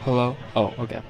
Hello? Oh, okay.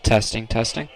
Testing, testing.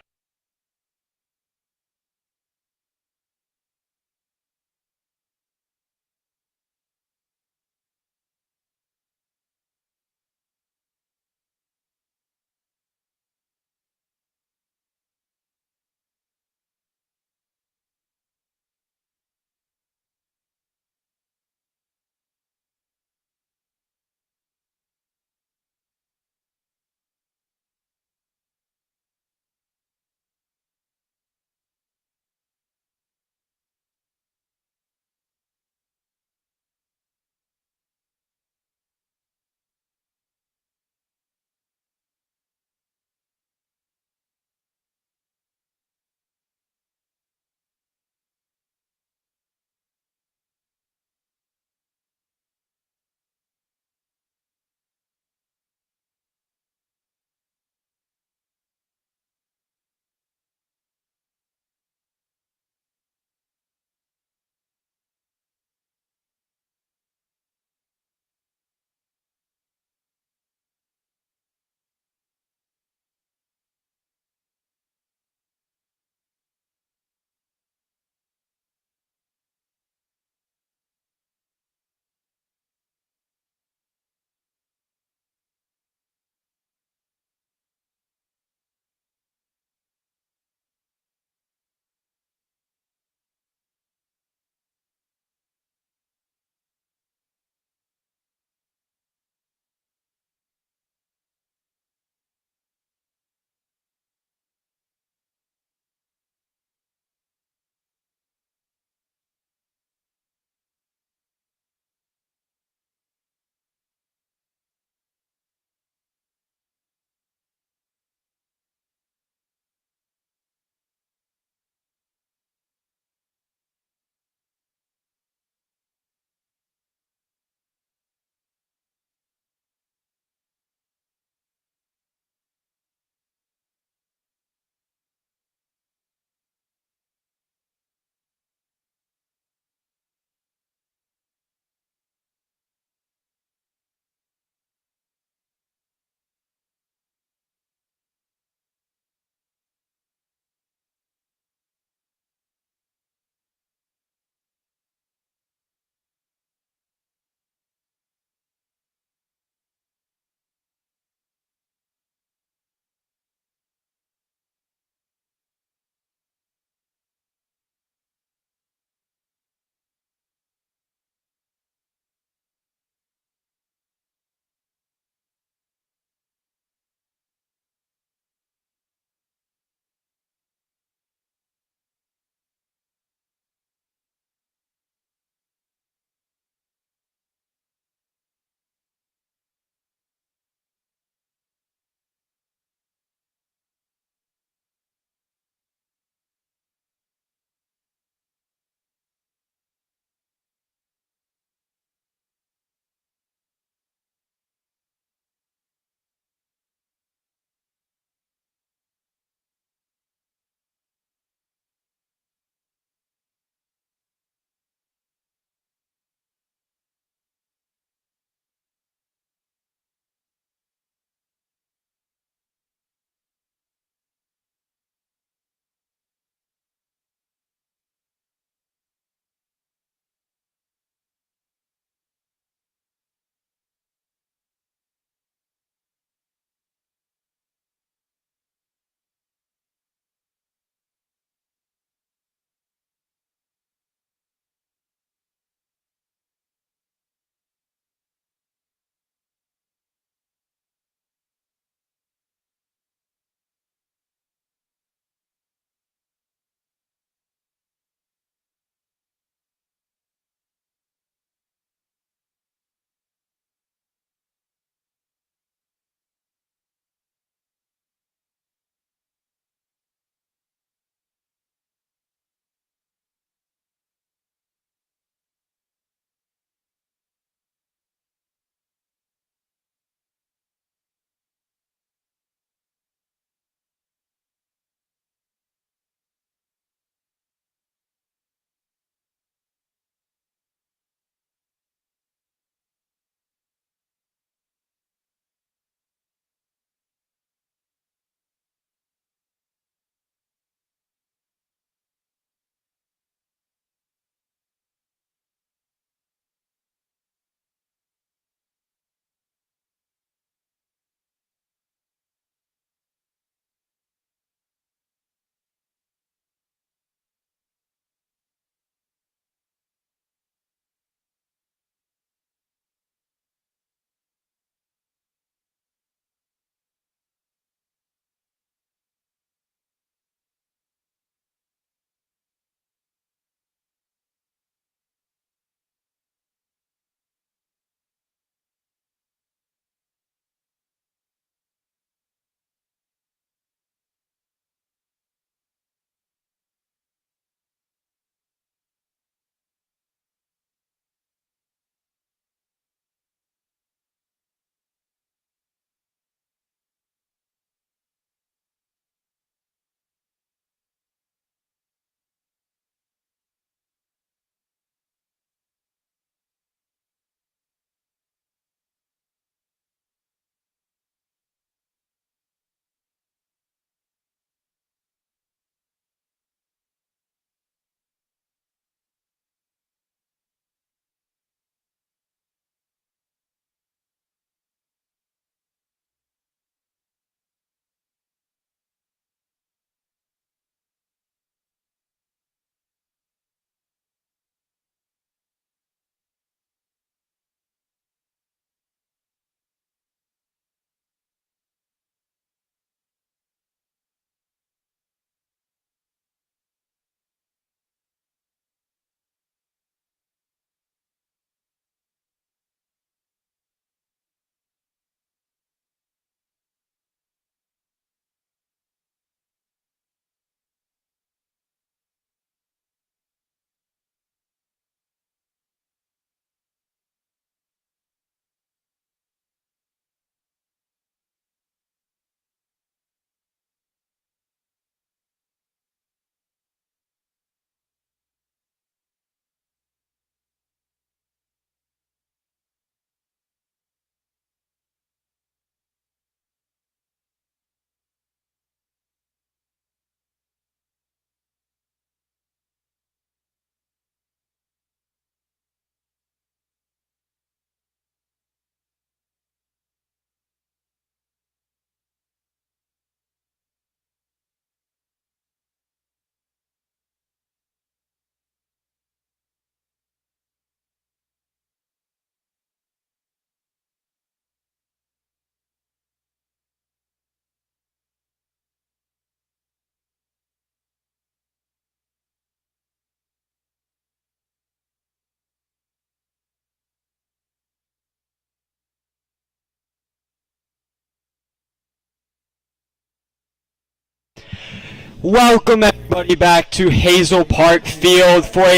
Welcome everybody back to Hazel Park Field for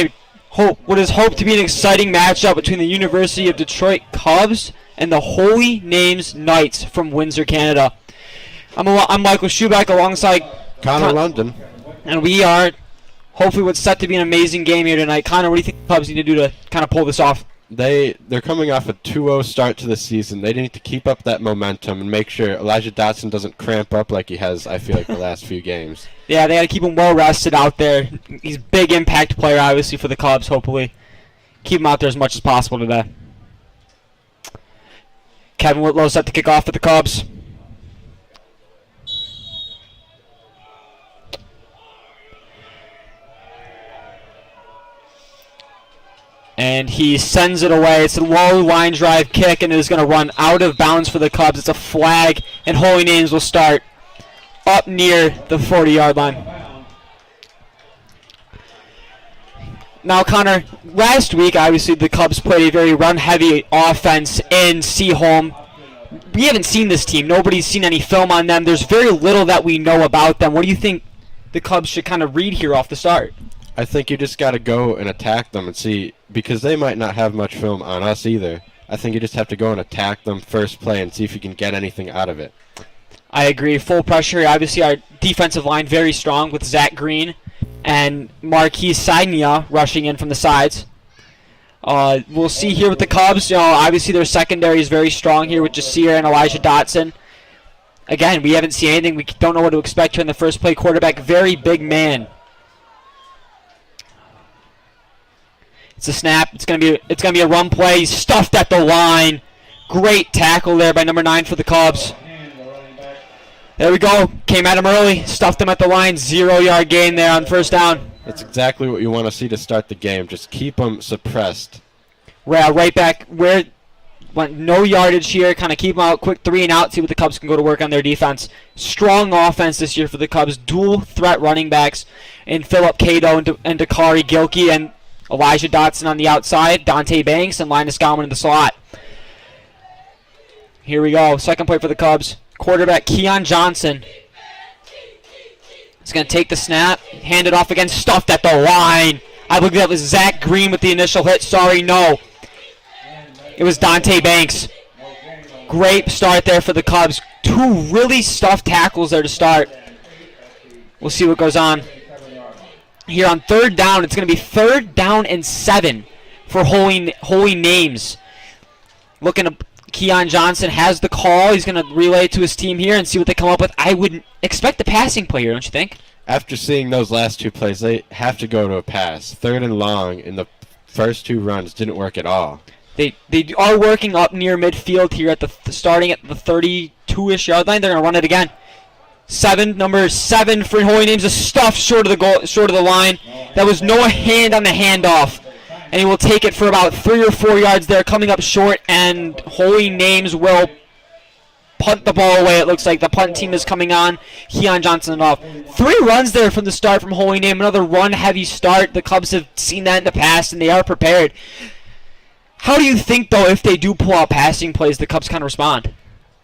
what is hoped to be an exciting matchup between the University of Detroit Cubs and the Holy Names Knights from Windsor, Canada. I'm Michael Schubeck alongside Connor London. And we are hopefully what's set to be an amazing game here tonight. Connor, what do you think the Cubs need to do to kind of pull this off? They're coming off a 2-0 start to the season. They need to keep up that momentum and make sure Elijah Dotson doesn't cramp up like he has, I feel like, the last few games. Yeah, they got to keep him well rested out there. He's a big impact player, obviously, for the Cubs, hopefully. Keep him out there as much as possible today. Kevin Whitlow set to kick off for the Cubs. And he sends it away. It's a low line drive kick, and it is going to run out of bounds for the Cubs. It's a flag, and Holy Names will start up near the 40-yard line. Now, Connor, last week, obviously, the Cubs played a very run-heavy offense in Seaholm. We haven't seen this team. Nobody's seen any film on them. There's very little that we know about them. What do you think the Cubs should kind of read here off the start? I think you just got to go and attack them and see, because they might not have much film on us either. I think you just have to go and attack them first play and see if you can get anything out of it. I agree. Full pressure. Obviously, our defensive line very strong with Zach Green and Marquis Sagnia rushing in from the sides. We'll see here with the Cubs. Obviously, their secondary is very strong here with Jasir and Elijah Dotson. Again, we haven't seen anything. We don't know what to expect here in the first play. Quarterback, very big man. It's a snap. It's gonna be a run play. He's stuffed at the line. Great tackle there by number 9 for the Cubs. There we go. Came at him early. Stuffed him at the line. 0-yard gain there on first down. That's exactly what you want to see to start the game. Just keep them suppressed. Right back where went no yardage here. Kind of keep them out. Quick 3 and out. See what the Cubs can go to work on their defense. Strong offense this year for the Cubs. Dual threat running backs in Philip Cato and Dakari Gilkey, and Elijah Dotson on the outside, Dante Banks, and Linus Gallman in the slot. Here we go. Second play for the Cubs. Quarterback Keon Johnson is going to take the snap, hand it off again, stuffed at the line. I believe that was Zach Green with the initial hit. Sorry, no. It was Dante Banks. Great start there for the Cubs. 2 really stuffed tackles there to start. We'll see what goes on. Here on third down, it's going to be 3rd down and 7 for Holy Names. Looking to Keon Johnson has the call. He's going to relay it to his team here and see what they come up with. I would expect the passing play here, don't you think? After seeing those last 2 plays, they have to go to a pass. 3rd and long in the first 2 runs didn't work at all. They are working up near midfield here at starting at the 32-ish yard line. They're going to run it again. Number 7 for Holy Names is stuffed short of the line. That was no hand on the handoff, and he will take it for about 3 or 4 yards there, coming up short, and Holy Names will punt the ball away. It looks like the punt team is coming on. Keon Johnson off. 3 runs there from the start from Holy Name. Another run-heavy start. The Cubs have seen that in the past, and they are prepared. How do you think, though, if they do pull out passing plays, the Cubs kind of respond?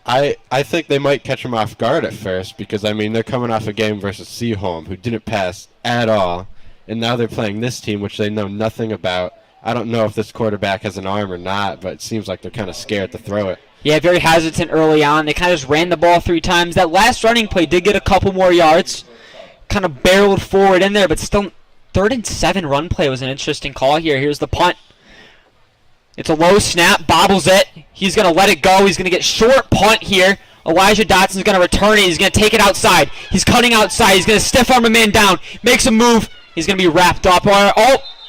I think they might catch them off guard at first because, I mean, they're coming off a game versus Seaholm, who didn't pass at all, and now they're playing this team, which they know nothing about. I don't know if this quarterback has an arm or not, but it seems like they're kind of scared to throw it. Yeah, very hesitant early on. They kind of just ran the ball 3 times. That last running play did get a couple more yards, kind of barreled forward in there, but still 3rd and 7 run play was an interesting call here. Here's the punt. It's a low snap, bobbles it. He's going to let it go. He's going to get short punt here. Elijah Dotson's going to return it. He's going to take it outside. He's cutting outside. He's going to stiff arm a man down. Makes a move. He's going to be wrapped up.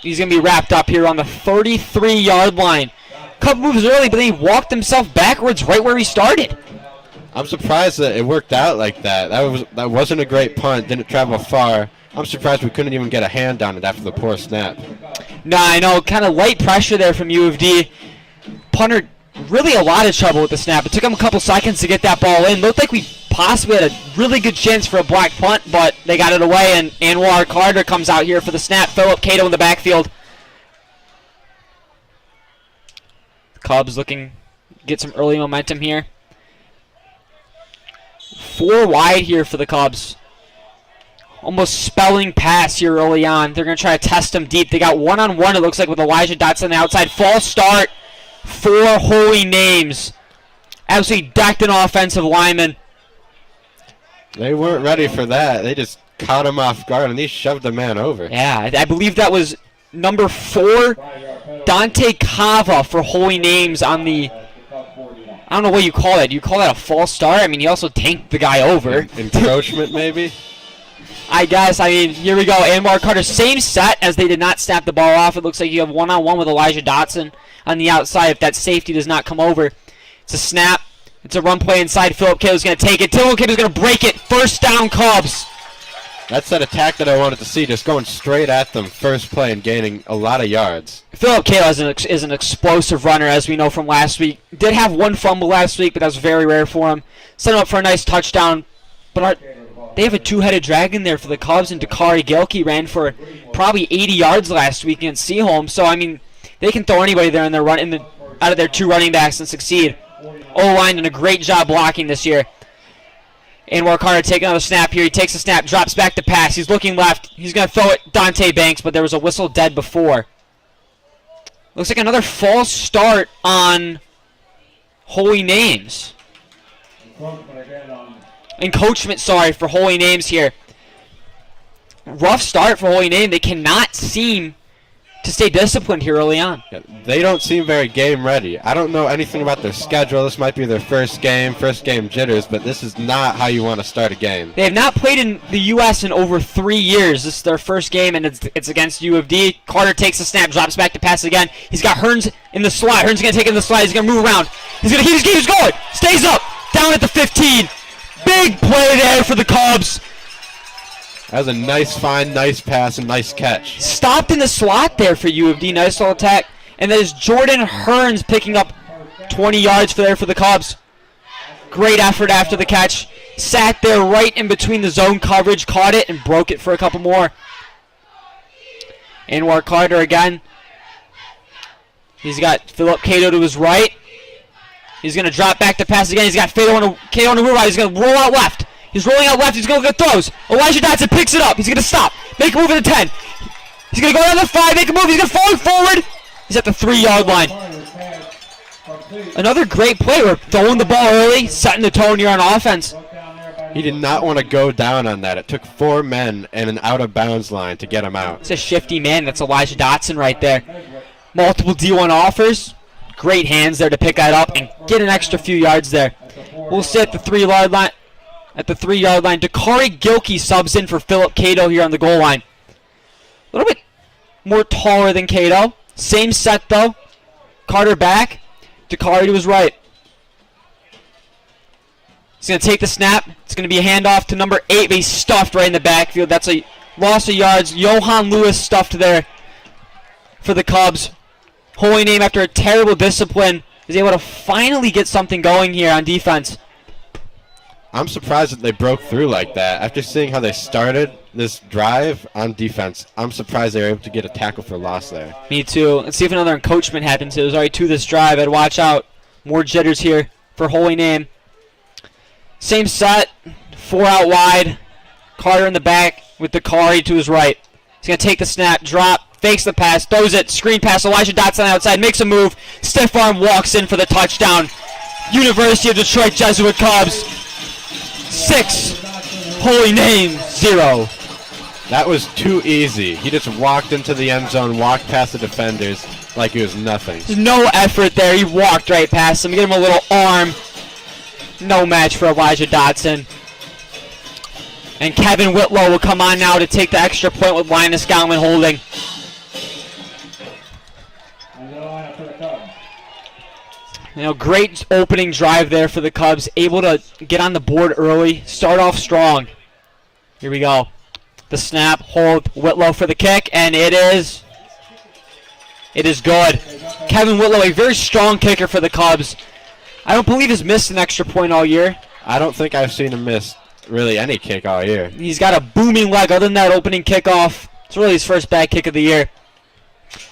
He's going to be wrapped up here on the 33-yard line. Cub moves early, but then he walked himself backwards right where he started. I'm surprised that it worked out like that. That wasn't a great punt. Didn't travel far. I'm surprised we couldn't even get a hand on it after the poor snap. Nah, I know. Kind of light pressure there from U of D. Punter really a lot of trouble with the snap. It took him a couple seconds to get that ball in. Looked like we possibly had a really good chance for a block punt, but they got it away, and Anwar Carter comes out here for the snap. Philip Cato in the backfield. Cubs looking to get some early momentum here. 4 wide here for the Cubs. almost spelling pass here early on. They're going to try to test him deep. They got one-on-one, it looks like, with Elijah Dotson on the outside. False start for Holy Names. Absolutely decked an offensive lineman. They weren't ready for that. They just caught him off guard, and he shoved the man over. Yeah, I believe that was number 4, Dante Cava for Holy Names on the... I don't know what you call it. You call that a false start? I mean, he also tanked the guy over. Encroachment, maybe? I guess. I mean, here we go. Anwar Carter, same set as they did not snap the ball off. It looks like you have one-on-one with Elijah Dotson on the outside if that safety does not come over. It's a snap. It's a run play inside. Philip Cato is going to take it. Philip Cato is going to break it. First down, Cubs. That's that attack that I wanted to see, just going straight at them first play and gaining a lot of yards. Philip Cato is an explosive runner, as we know from last week. Did have one fumble last week, but that was very rare for him. Set him up for a nice touchdown. But they have a two-headed dragon there for the Cubs, and Dakari Gilkey ran for probably 80 yards last week against Seaholm. So, I mean, they can throw anybody there in their out of their 2 running backs and succeed. O-line done a great job blocking this year. Anwar Carter taking another snap here. He takes a snap, drops back to pass. He's looking left. He's going to throw it Dante Banks, but there was a whistle dead before. Looks like another false start on Holy Names. Encroachment, sorry, for Holy Names here. Rough start for Holy Name. They cannot seem to stay disciplined here early on. Yeah, they don't seem very game ready. I don't know anything about their schedule. This might be their first game jitters, but this is not how you want to start a game. They have not played in the U.S. in over 3 years. This is their first game, and it's against U of D. Carter takes a snap, drops back to pass again. He's got Hearns in the slot. Hearns is going to take it in the slot. He's going to move around. He's going to keep his game. He's going. Stays up. Down at the 15. Big play there for the Cubs. That was a nice find, nice pass, and nice catch. Stopped in the slot there for U of D. Nice little attack. And that is Jordan Hearns picking up 20 yards for the Cubs. Great effort after the catch. Sat there right in between the zone coverage, caught it, and broke it for a couple more. Anwar Carter again. He's got Philip Cato to his right. He's going to drop back to pass again. He's got Cato on the move out. He's going to roll out left. He's rolling out left. He's going to get throws. Elijah Dotson picks it up. He's going to stop. Make a move at the 10. He's going to go down the 5. Make a move. He's going to fall forward. He's at the 3-yard line. Another great play. We're throwing the ball early, setting the tone here on offense. He did not want to go down on that. It took 4 men and an out-of-bounds line to get him out. It's a shifty man. That's Elijah Dotson right there. Multiple D1 offers. Great hands there to pick that up and get an extra few yards there. We'll sit at the 3-yard line. Dakari Gilkey subs in for Philip Cato here on the goal line. A little bit more taller than Cato. Same set though. Carter back. Dakari to his right. He's going to take the snap. It's going to be a handoff to number 8, but he's stuffed right in the backfield. That's a loss of yards. Johan Lewis stuffed there for the Cubs. Holy Name, after a terrible discipline, is able to finally get something going here on defense. I'm surprised that they broke through like that. After seeing how they started this drive on defense, I'm surprised they were able to get a tackle for loss there. Me too. Let's see if another encroachment happens. There's already 2 this drive. I'd watch out. More jitters here for Holy Name. Same set. 4 out wide. Carter in the back with Dakari to his right. He's going to take the snap, drop, fakes the pass, throws it, screen pass. Elijah Dotson outside, makes a move. Stiff arm walks in for the touchdown. University of Detroit Jesuit Cubs. 6. Holy Name 0. That was too easy. He just walked into the end zone, walked past the defenders like it was nothing. There's no effort there. He walked right past him. Get him a little arm. No match for Elijah Dotson. And Kevin Whitlow will come on now to take the extra point with Linus Gallman holding. Great opening drive there for the Cubs. Able to get on the board early. Start off strong. Here we go. The snap, hold, Whitlow for the kick, and it is good. Kevin Whitlow, a very strong kicker for the Cubs. I don't believe he's missed an extra point all year. I don't think I've seen him miss really any kick all year. He's got a booming leg. Other than that opening kickoff, it's really his first bad kick of the year.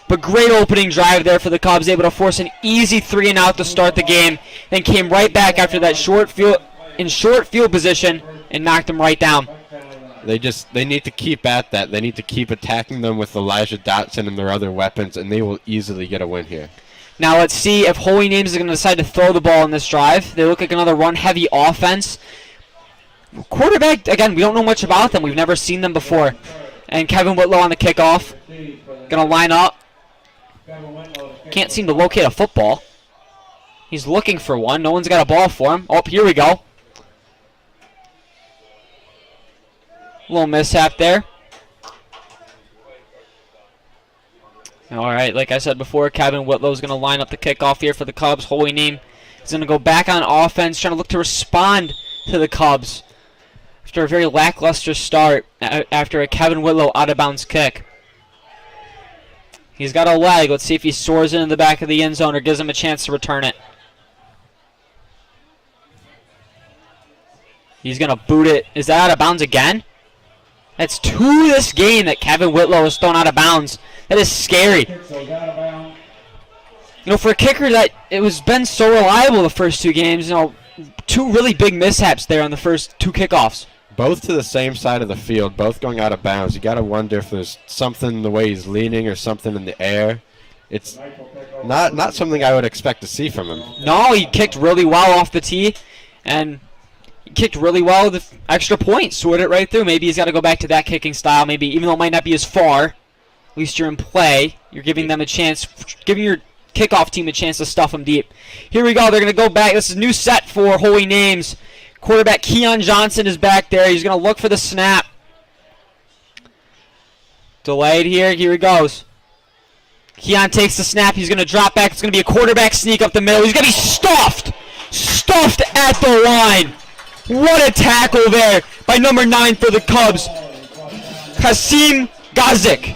But great opening drive there for the Cubs, able to force an easy 3-and-out to start the game, then came right back after that short field position and knocked him right down. They need to keep at that. They need to keep attacking them with Elijah Dotson and their other weapons, and they will easily get a win here. Now let's see if Holy Names is going to decide to throw the ball in this drive. They look like another run-heavy offense. Quarterback, again, we don't know much about them. We've never seen them before. And Kevin Whitlow on the kickoff. Going to line up. Can't seem to locate a football. He's looking for one. No one's got a ball for him. Oh, here we go. Little mishap there. All right, like I said before, Kevin Whitlow's going to line up the kickoff here for the Cubs. Holy Name is going to go back on offense, trying to look to respond to the Cubs after a very lackluster start after a Kevin Whitlow out-of-bounds kick. He's got a leg. Let's see if he soars into the back of the end zone or gives him a chance to return it. He's going to boot it. Is that out of bounds again? That's 2 this game that Kevin Whitlow has thrown out of bounds. That is scary. You know, for a kicker that it was been so reliable the first 2 games, 2 really big mishaps there on the first 2 kickoffs. Both to the same side of the field, both going out of bounds. You got to wonder if there's something in the way he's leaning or something in the air. It's not something I would expect to see from him. No, he kicked really well off the tee, and he kicked really well with the extra point, sorted it right through. Maybe he's got to go back to that kicking style. Maybe even though it might not be as far, at least you're in play. You're giving them a chance, giving your kickoff team a chance to stuff them deep. Here we go. They're going to go back. This is a new set for Holy Names. Quarterback Keon Johnson is back there. He's going to look for the snap. Delayed here. Here he goes. Keon takes the snap. He's going to drop back. It's going to be a quarterback sneak up the middle. He's going to be stuffed. Stuffed at the line. What a tackle there by number 9 for the Cubs, Kasim Gazik.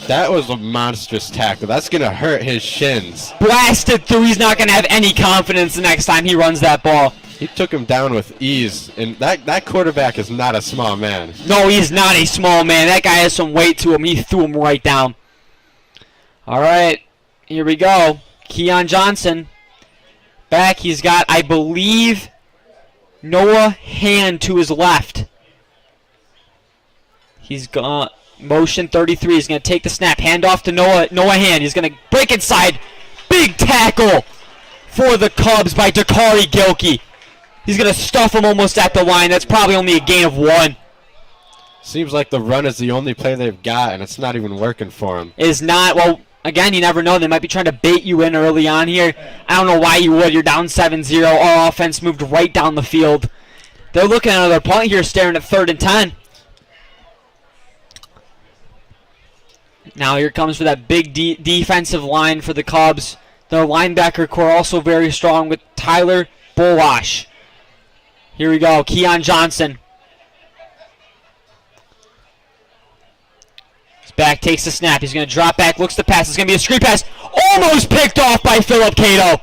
That was a monstrous tackle. That's going to hurt his shins. Blasted through. He's not going to have any confidence the next time he runs that ball. He took him down with ease, and that quarterback is not a small man. No, he's not a small man. That guy has some weight to him. He threw him right down. All right, here we go. Keon Johnson back. He's got, I believe, Noah Hand to his left. He's got motion 33. He's going to take the snap. Hand off to Noah Hand. He's going to break inside. Big tackle for the Cubs by Dakari Gilkey. He's going to stuff him almost at the line. That's probably only a gain of 1. Seems like the run is the only play they've got, and it's not even working for him. Is not. Well, again, you never know. They might be trying to bait you in early on here. I don't know why you would. You're down 7-0. Our offense moved right down the field. They're looking at another punt here, staring at 3rd and 10. Now here comes for that big defensive line for the Cubs. Their linebacker core also very strong with Tyler Bolash. Here we go. Keon Johnson. He's back, takes the snap. He's going to drop back, looks to pass. It's going to be a screen pass. Almost picked off by Philip Cato.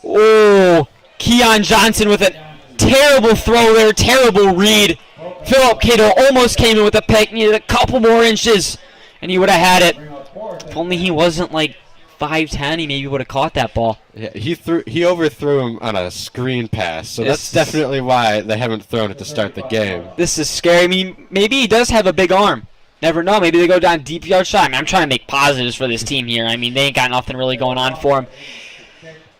Oh, Keon Johnson with a terrible throw there, terrible read. Philip Cato almost came in with a pick, needed a couple more inches, and he would have had it. If only he wasn't like 5'10", he maybe would have caught that ball. Yeah, he overthrew him on a screen pass, so that's definitely why they haven't thrown it to start the game. This is scary. I mean, maybe he does have a big arm. Never know. Maybe they go down deep yard shot. I mean, I'm trying to make positives for this team here. I mean, they ain't got nothing really going on for him.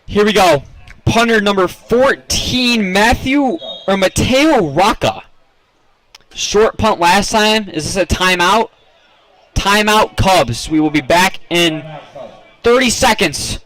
Here we go. Punter number 14, Mateo Rocca. Short punt last time. Is this a timeout? Timeout, Cubs. We will be back in 30 seconds.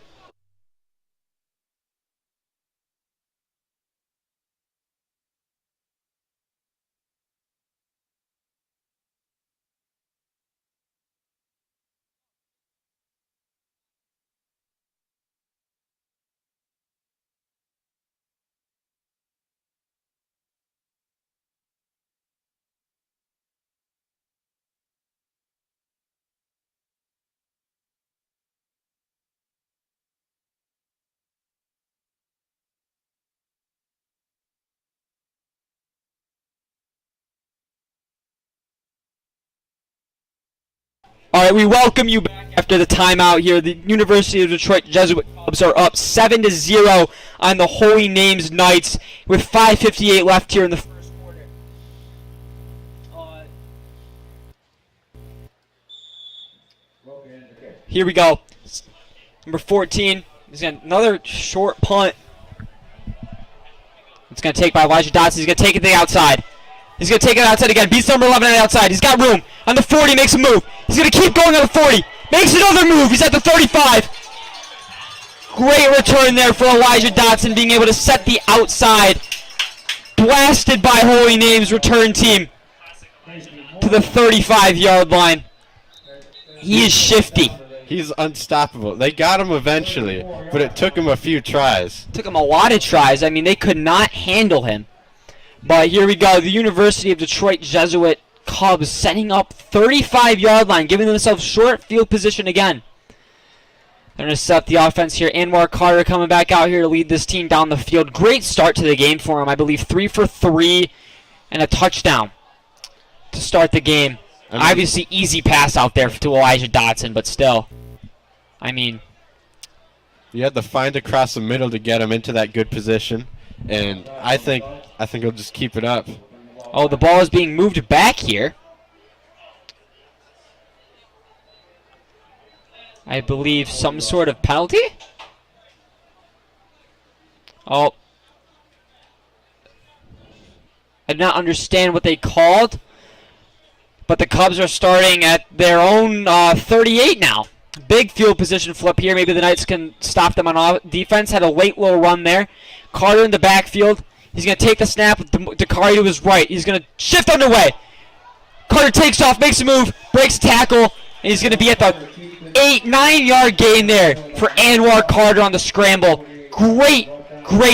All right, we welcome you back after the timeout here. The University of Detroit Jesuit Cubs are up 7-0 on the Holy Names Knights with 5:58 left here in the first quarter. Here we go. Number 14. He's got another short punt. It's going to take by Elijah Dotson. He's going to take it to the outside. He's going to take it outside again. Beats number 11 on the outside. He's got room. On the 40, makes a move. He's going to keep going on the 40. Makes another move. He's at the 35. Great return there for Elijah Dotson, being able to set the outside. Blasted by Holy Name's return team to the 35-yard line. He is shifty. He's unstoppable. They got him eventually, but it took him a few tries. Took him a lot of tries. I mean, they could not handle him. But here we go. The University of Detroit Jesuit Cubs setting up 35-yard line, giving themselves short field position again. They're going to set up the offense here. Anwar Carter coming back out here to lead this team down the field. Great start to the game for him. I believe 3 for 3 and a touchdown to start the game. Obviously, easy pass out there to Elijah Dotson, but still. I mean, you had to find across the middle to get him into that good position, and I think he'll just keep it up. Oh, the ball is being moved back here. I believe some sort of penalty? Oh. I did not understand what they called, but the Cubs are starting at their own 38 now. Big field position flip here. Maybe the Knights can stop them on defense. Had a late little run there. Carter in the backfield. He's going to take the snap with Dakari to his right. He's going to shift underway. Carter takes off, makes a move, breaks tackle, and he's going to be at the 9-yard gain there for Anwar Carter on the scramble. Great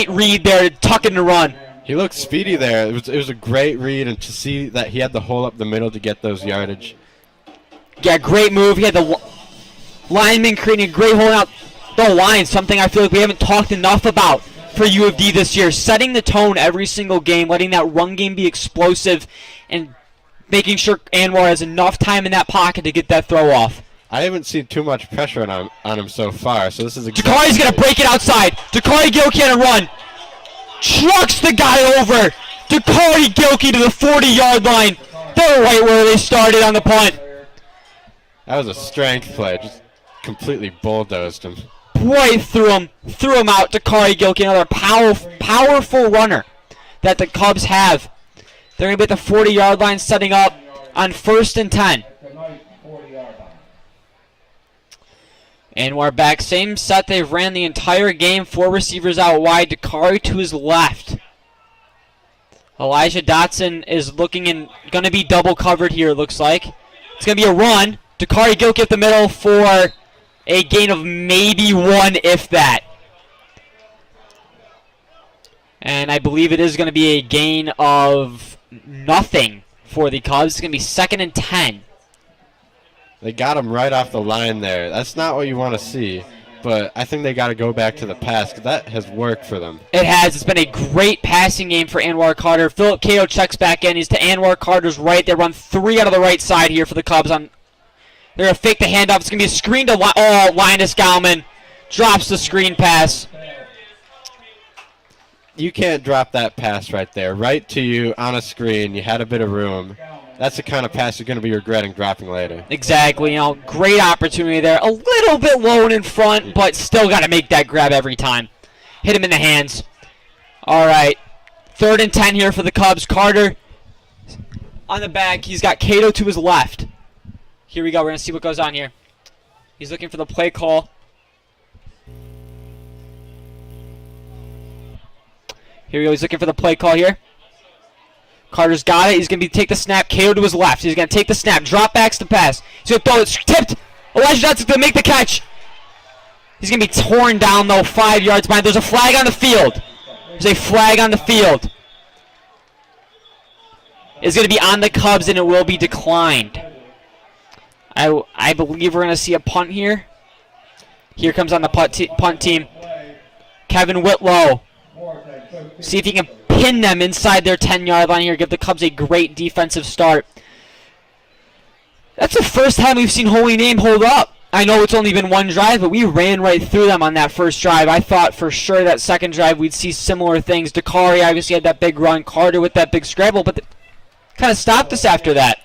read there to tuck in the run. He looked speedy there. It was a great read, and to see that he had the hole up the middle to get those yardage. Yeah, great move. He had the lineman creating a great hole out the line, something I feel like we haven't talked enough about for U of D this year. Setting the tone every single game, letting that run game be explosive, and making sure Anwar has enough time in that pocket to get that throw off. I haven't seen too much pressure on him so far, so this is Dakari's going to break it outside. Dakari Gilkey on a run. Trucks the guy over. Dakari Gilkey to the 40-yard line. They're right where they started on the punt. That was a strength play. Just completely bulldozed him. Right through him out. Dakari Gilkey, another powerful runner that the Cubs have. They're going to be at the 40-yard line, setting up on 1st and 10. And we're back. Same set they've ran the entire game. 4 receivers out wide. Dakari to his left. Elijah Dotson is looking and going to be double covered here, it looks like. It's going to be a run. Dakari Gilkey up the middle for a gain of maybe 1, if that. And I believe it is going to be a gain of nothing for the Cubs. It's going to be 2nd and 10. They got him right off the line there. That's not what you want to see, but I think they got to go back to the pass because that has worked for them. It has. It's been a great passing game for Anwar Carter. Philip Cato checks back in. He's to Anwar Carter's right. They run 3 out of the right side here for the Cubs. They're going to fake the handoff. It's going to be a screen to Linus Gauman. Drops the screen pass. You can't drop that pass right there. Right to you on a screen. You had a bit of room. That's the kind of pass you're going to be regretting dropping later. Exactly. Great opportunity there. A little bit low and in front, but still got to make that grab every time. Hit him in the hands. All right. 3rd and 10 here for the Cubs. Carter on the back. He's got Cato to his left. Here we go. We're going to see what goes on here. He's looking for the play call. Here we go. He's looking for the play call here. Carter's got it. He's going to take the snap. Cato to his left. He's going to take the snap. Drop backs to pass. He's going to throw it. Tipped. Elijah Johnson's going to make the catch. He's going to be torn down, though, 5 yards behind. There's a flag on the field. There's a flag on the field. It's going to be on the Cubs, and it will be declined. I believe we're going to see a punt here. Here comes on the punt team. Kevin Whitlow. See if he can pin them inside their 10-yard line here. Give the Cubs a great defensive start. That's the first time we've seen Holy Name hold up. I know it's only been 1 drive, but we ran right through them on that first drive. I thought for sure that second drive we'd see similar things. Dakari obviously had that big run. Carter with that big scramble, but kind of stopped us after that.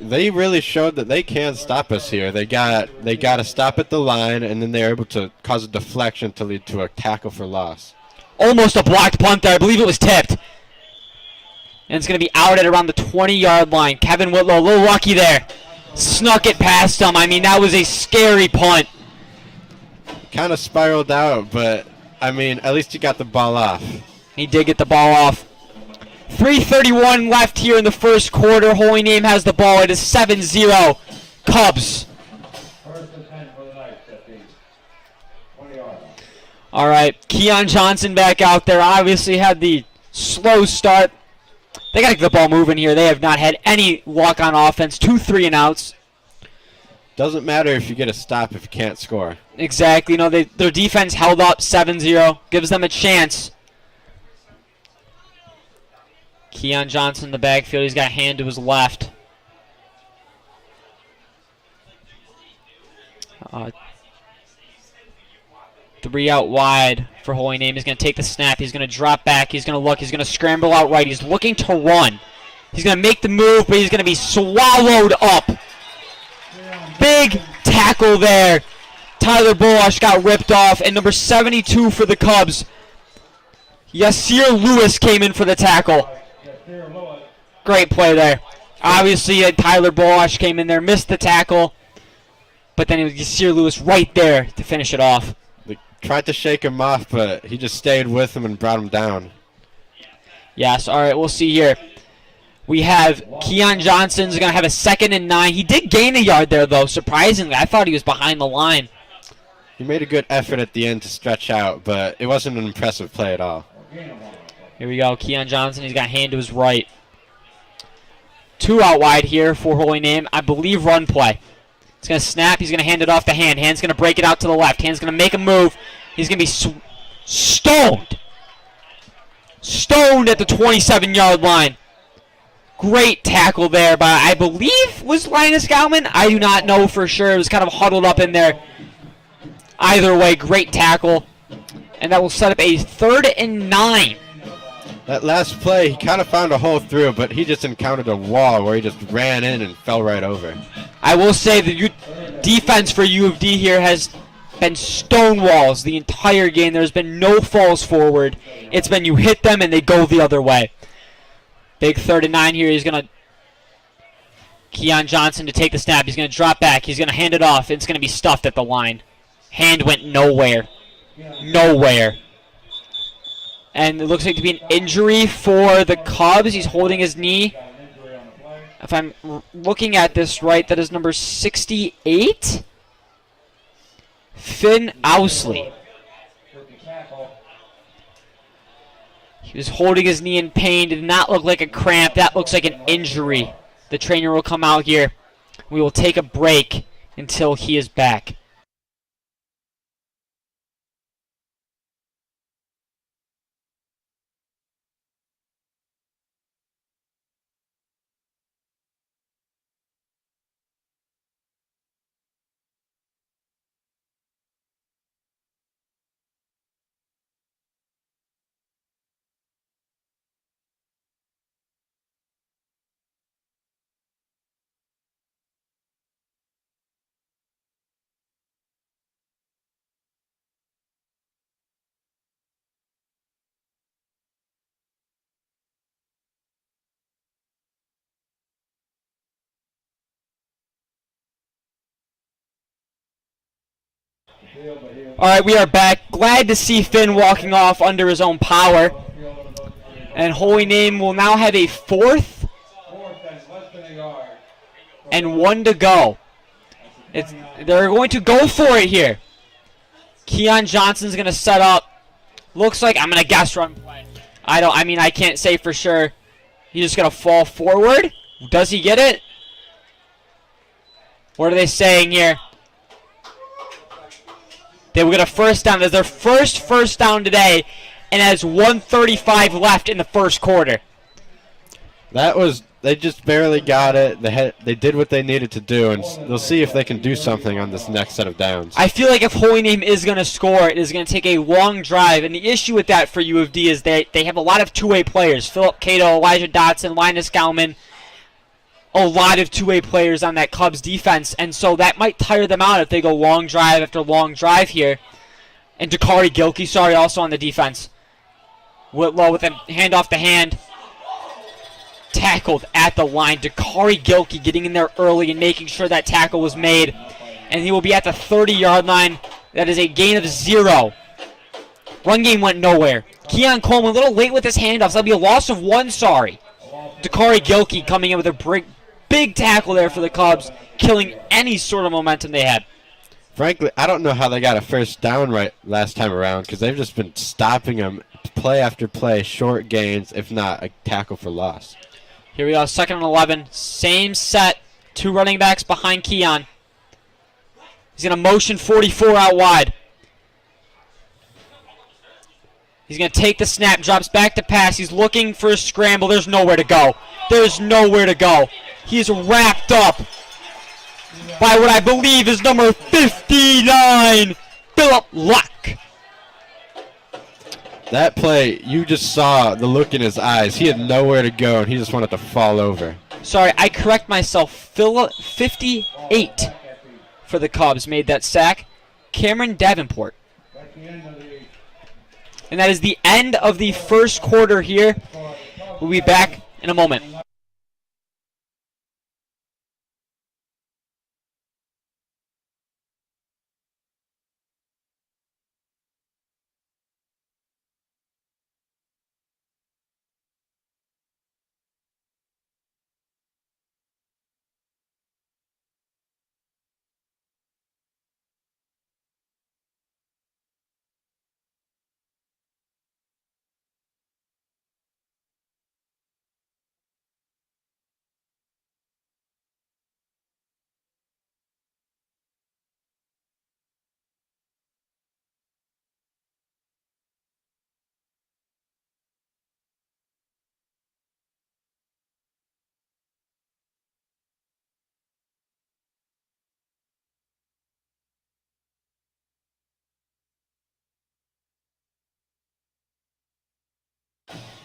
They really showed that they can stop us here. They got a stop at the line, and then they're able to cause a deflection to lead to a tackle for loss. Almost a blocked punt there. I believe it was tipped. And it's going to be out at around the 20-yard line. Kevin Whitlow, a little lucky there. Snuck it past him. I mean, that was a scary punt. Kind of spiraled out, but, I mean, at least he got the ball off. He did get the ball off. 3:31 left here in the first quarter. Holy Name has the ball. It is 7-0 Cubs. All right, Keon Johnson back out there. Obviously had the slow start. They got to get the ball moving here. They have not had any luck on offense. 2 3-and-outs. Doesn't matter if you get a stop if you can't score. Exactly. You know, their defense held up 7-0. Gives them a chance. Keon Johnson in the backfield. He's got a hand to his left. Three out wide for Holy Name. He's going to take the snap. He's going to drop back. He's going to look. He's going to scramble out right. He's looking to run. He's going to make the move, but he's going to be swallowed up. Big tackle there. Tyler Bolash got ripped off. And number 72 for the Cubs, Yasir Lewis came in for the tackle. Great play there. Obviously, Tyler Bolash came in there, missed the tackle. But then it was Yasir Lewis right there to finish it off. Tried to shake him off, but he just stayed with him and brought him down. Yes, all right, we'll see here. We have Keon Johnson's going to have a 2nd and 9. He did gain a yard there, though, surprisingly. I thought he was behind the line. He made a good effort at the end to stretch out, but it wasn't an impressive play at all. Here we go, Keon Johnson. He's got a hand to his right. 2 out wide here for Holy Name. I believe run play. He's going to snap. He's going to hand it off to Hand. Hand's going to break it out to the left. Hand's going to make a move. He's going to be stoned. Stoned at the 27-yard line. Great tackle there by, I believe, was Linus Gauman. I do not know for sure. It was kind of huddled up in there. Either way, great tackle. And that will set up a 3rd and 9. That last play, he kind of found a hole through, but he just encountered a wall where he just ran in and fell right over. I will say the defense for U of D here has been stonewalls the entire game. There's been no falls forward. It's been you hit them and they go the other way. Big 3rd and 9 here. He's going to Keon Johnson to take the snap. He's going to drop back. He's going to hand it off. It's going to be stuffed at the line. Hand went nowhere. Nowhere. And it looks like to be an injury for the Cubs. He's holding his knee. If I'm looking at this right, that is number 68. Finn Ousley. He was holding his knee in pain. Did not look like a cramp. That looks like an injury. The trainer will come out here. We will take a break until he is back. All right, we are back. Glad to see Finn walking off under his own power. And Holy Name will now have a 4th and 1 to go. They're going to go for it here. Keon Johnson's going to set up. Looks like, I'm going to guess run play. I can't say for sure. He's just going to fall forward. Does he get it? What are they saying here? They will get a first down. It's their first down today, and has 1:35 left in the first quarter. They just barely got it. They did what they needed to do, and they'll see if they can do something on this next set of downs. I feel like if Holy Name is going to score, it is going to take a long drive, and the issue with that for U of D is they have a lot of two-way players. Philip Cato, Elijah Dotson, Linus Gauman. a lot of two-way players on that Cubs defense, and so that might tire them out if they go long drive after long drive here. And Dakari Gilkey, also on the defense. Whitlow with a hand off the hand. Tackled at the line. Dakari Gilkey getting in there early and making sure that tackle was made. And he will be at the 30-yard line. That is a gain of 0. Run game went nowhere. Keon Coleman a little late with his handoffs. That'll be a loss of 1, Dakari Gilkey coming in with a big tackle there for the Cubs, killing any sort of momentum they had. Frankly, I don't know how they got a first down right last time around because they've just been stopping them play after play, short gains, if not a tackle for loss. Here we go, 2nd and 11. Same set. 2 running backs behind Keon. He's going to motion 44 out wide. He's going to take the snap, drops back to pass. He's looking for a scramble. There's nowhere to go. There's nowhere to go. He's wrapped up by what I believe is number 59, Philip Luck. That play, you just saw the look in his eyes. He had nowhere to go, and he just wanted to fall over. Sorry, I correct myself. 58 for the Cubs made that sack. Cameron Davenport. And that is the end of the first quarter here. We'll be back in a moment.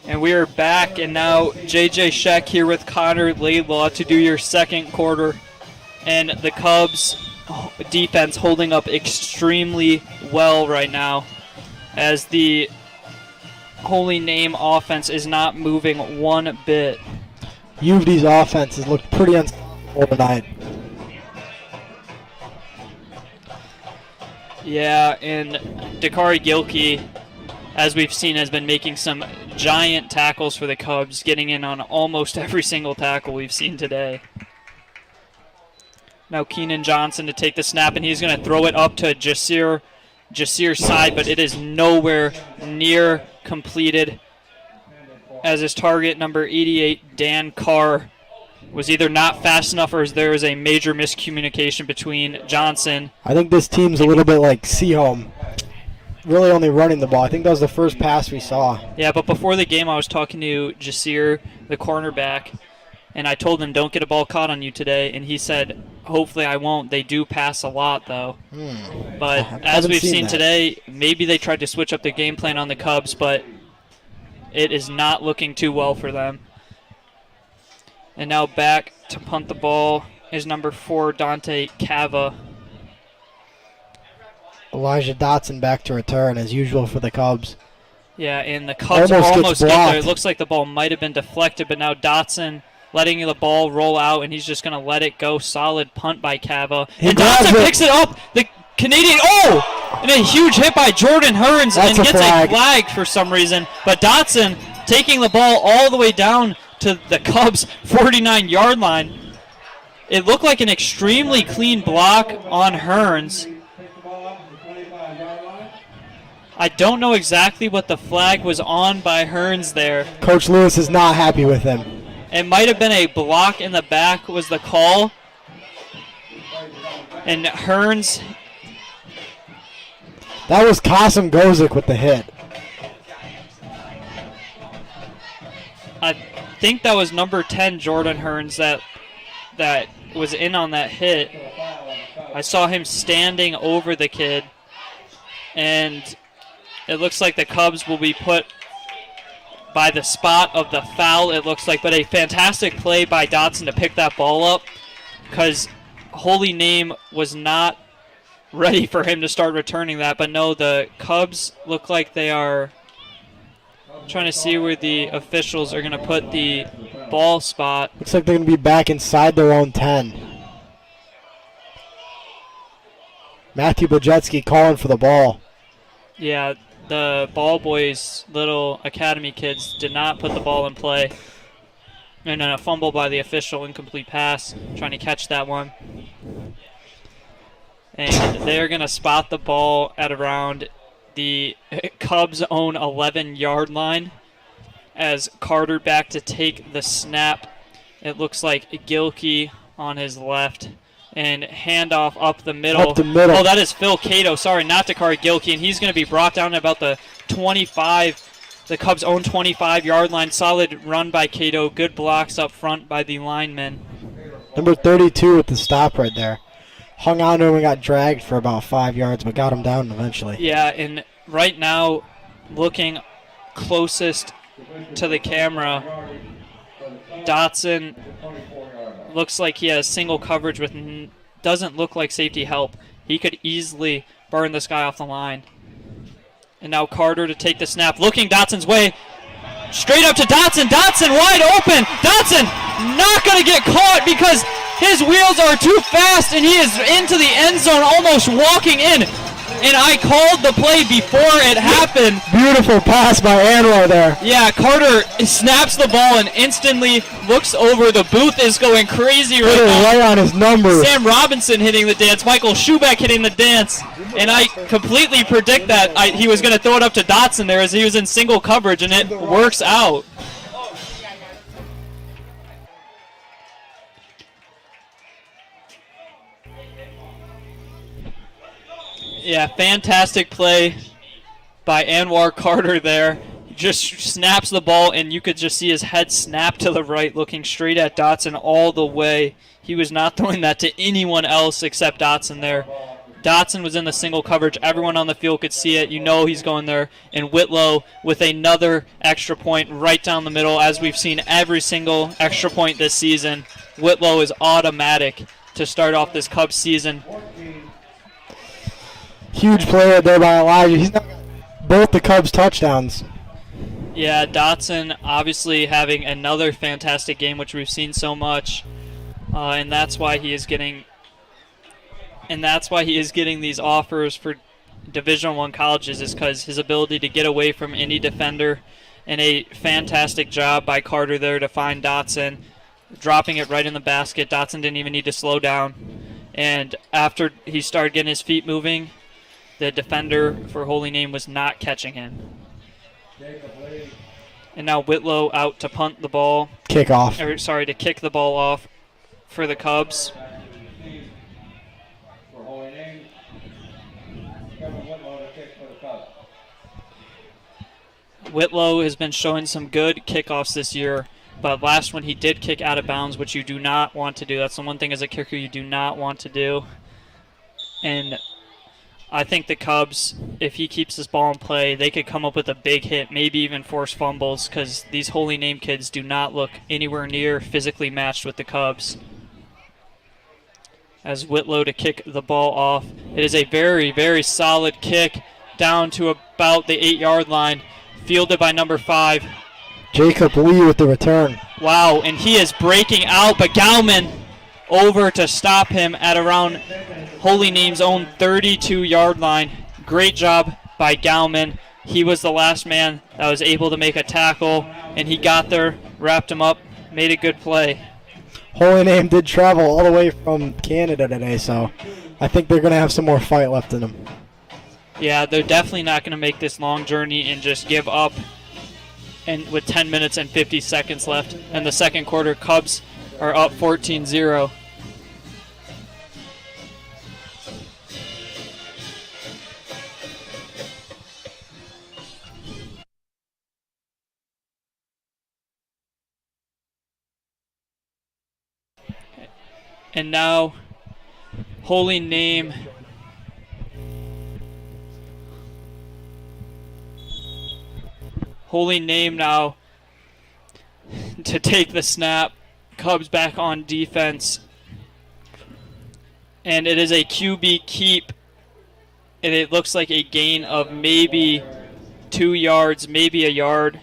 And we are back, and now JJ Sheck here with Connor Laidlaw to do your second quarter. And the Cubs defense holding up extremely well right now, as the Holy Name offense is not moving one bit. UV's offense has looked pretty unstoppable tonight. Yeah, and Dakari Gilkey, as we've seen, has been making some giant tackles for the Cubs, getting in on almost every single tackle we've seen today. Now Keenan Johnson to take the snap, and he's going to throw it up to Jasir's side, but it is nowhere near completed, as his target, number 88, Dan Carr, was either not fast enough or there was a major miscommunication between Johnson. I think this team's a little bit like Seaholm, really only running the ball. I think that was the first pass we saw. Yeah, but before the game I was talking to Jasir, the cornerback, and I told him, don't get a ball caught on you today, and he said, hopefully I won't. They do pass a lot, though. But as we've seen today, maybe they tried to switch up their game plan on the Cubs, but it is not looking too well for them. And now back to punt the ball is number 4, Dante Cava. Elijah Dotson back to return, as usual for the Cubs. Yeah, and the Cubs almost get there. It looks like the ball might have been deflected, but now Dotson letting the ball roll out, and he's just going to let it go. Solid punt by Cava. And Dotson picks it up. The Canadian, and a huge hit by Jordan Hearns, and gets a flag for some reason. But Dotson taking the ball all the way down to the Cubs' 49-yard line. It looked like an extremely clean block on Hearns. I don't know exactly what the flag was on by Hearns there. Coach Lewis is not happy with him. It might have been a block in the back was the call. And Hearns. That was Kasim Gozik with the hit. I think that was number 10, Jordan Hearns, that was in on that hit. I saw him standing over the kid. And it looks like the Cubs will be put by the spot of the foul, it looks like, but a fantastic play by Dotson to pick that ball up because Holy Name was not ready for him to start returning that. But no, the Cubs look like they are trying to see where the officials are going to put the ball spot. Looks like they're going to be back inside their own 10. Matthew Bajetsky calling for the ball. Yeah, the ball boys, little academy kids, did not put the ball in play. And then a fumble by the official, incomplete pass, trying to catch that one. And they're going to spot the ball at around the Cubs' own 11-yard line as Carter back to take the snap. It looks like Gilkey on his left. And handoff up the middle. Up the middle. Oh, that is Phil Cato. Sorry, not Dakari Gilkey. And he's going to be brought down at about the 25, the Cubs' own 25-yard line. Solid run by Cato. Good blocks up front by the linemen. Number 32 with the stop right there. Hung on to him and got dragged for about 5 yards, but got him down eventually. Yeah, and right now, looking closest to the camera, Dotson looks like he has single coverage with doesn't look like safety help. He could easily burn this guy off the line. And now Carter to take the snap, looking Dotson's way. Straight up to Dotson. Dotson wide open. Dotson not going to get caught because his wheels are too fast and he is into the end zone almost walking in. And I called the play before it happened. Beautiful pass by Anwar there. Yeah, Carter snaps the ball and instantly looks over. The booth is going crazy right now. Right on his number. Sam Robinson hitting the dance. Michael Schubeck hitting the dance. And I completely predict that he was going to throw it up to Dotson there as he was in single coverage, and it works out. Yeah, fantastic play by Anwar Carter there. He just snaps the ball, and you could just see his head snap to the right, looking straight at Dotson all the way. He was not throwing that to anyone else except Dotson there. Dotson was in the single coverage. Everyone on the field could see it. You know he's going there. And Whitlow with another extra point right down the middle, as we've seen every single extra point this season. Whitlow is automatic to start off this Cubs season. Huge play there by Elijah. He's not both the Cubs touchdowns. Yeah, Dotson obviously having another fantastic game, which we've seen so much, and that's why he is getting these offers for Division I colleges, is because his ability to get away from any defender, and a fantastic job by Carter there to find Dotson, dropping it right in the basket. Dotson didn't even need to slow down, and after he started getting his feet moving, the defender for Holy Name was not catching him. And now Whitlow out to punt the ball. To kick the ball off for the Cubs. Whitlow has been showing some good kickoffs this year, but last one he did kick out of bounds, which you do not want to do. That's the one thing as a kicker you do not want to do. And I think the Cubs, if he keeps this ball in play, they could come up with a big hit, maybe even force fumbles, because these Holy Name kids do not look anywhere near physically matched with the Cubs. As Whitlow to kick the ball off. It is a very, very solid kick down to about the 8-yard line, fielded by number 5. Jacob Lee with the return. Wow, and he is breaking out, but Gauman over to stop him at around Holy Name's own 32-yard line. Great job by Gauman. He was the last man that was able to make a tackle, and he got there, wrapped him up, made a good play. Holy Name did travel all the way from Canada today, so I think they're going to have some more fight left in them. Yeah, they're definitely not going to make this long journey and just give up. And with 10 minutes and 50 seconds left in the second quarter, Cubs are up 14-0. And now, Holy Name now to take the snap. Cubs back on defense. And it is a QB keep. And it looks like a gain of maybe 2 yards, maybe a yard.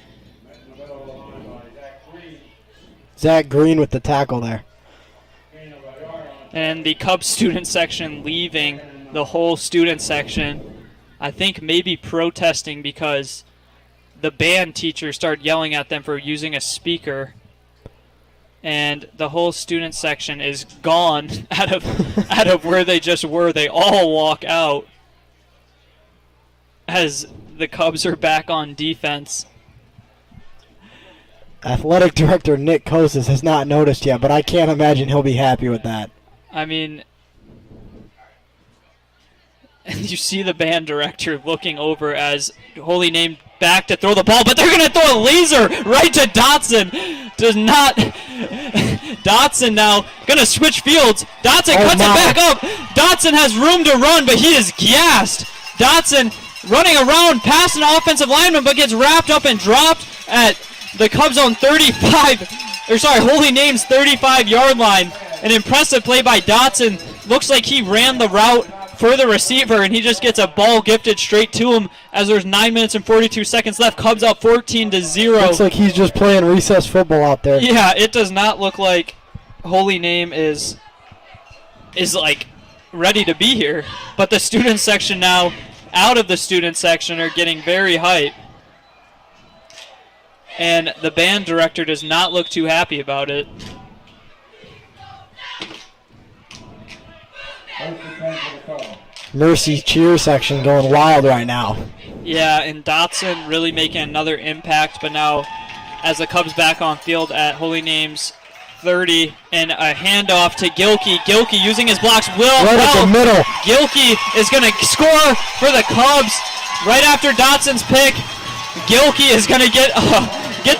Zach Green with the tackle there. And the Cubs student section leaving the whole student section. I think maybe protesting because the band teacher started yelling at them for using a speaker. And the whole student section is gone out of where they just were. They all walk out as the Cubs are back on defense. Athletic director Nick Kosas has not noticed yet, but I can't imagine he'll be happy with that. I mean, you see the band director looking over as Holy Name back to throw the ball, but they're going to throw a laser right to Dotson. Does not. Dotson now going to switch fields. Dotson cuts it back up. Dotson has room to run, but he is gassed. Dotson running around past an offensive lineman, but gets wrapped up and dropped at the Cubs on Holy Name's 35-yard line. An impressive play by Dotson. Looks like he ran the route for the receiver, and he just gets a ball gifted straight to him as there's 9 minutes and 42 seconds left. Cubs up 14-0. Looks like he's just playing recess football out there. Yeah, it does not look like Holy Name is like ready to be here. But the student section now, out of the student section, are getting very hype. And the band director does not look too happy about it. Mercy cheer section going wild right now. Yeah, and Dotson really making another impact, but now as the Cubs back on field at Holy Name's 30, and a handoff to Gilkey. Gilkey using his blocks. Right at the middle. Gilkey is going to score for the Cubs right after Dotson's pick. Gilkey is going to get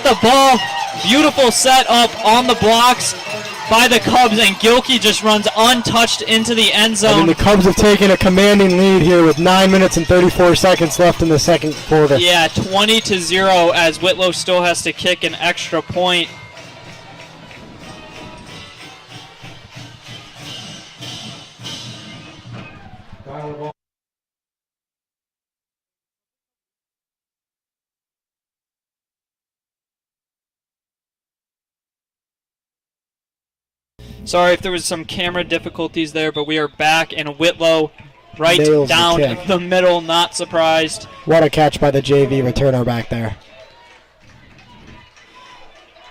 the ball. Beautiful set up on the blocks by the Cubs, and Gilkey just runs untouched into the end zone. I mean, the Cubs have taken a commanding lead here with 9 minutes and 34 seconds left in the second quarter. Yeah, 20-0 as Whitlow still has to kick an extra point. Sorry if there was some camera difficulties there, but we are back, and Whitlow right Nails down the middle, not surprised. What a catch by the JV returner back there.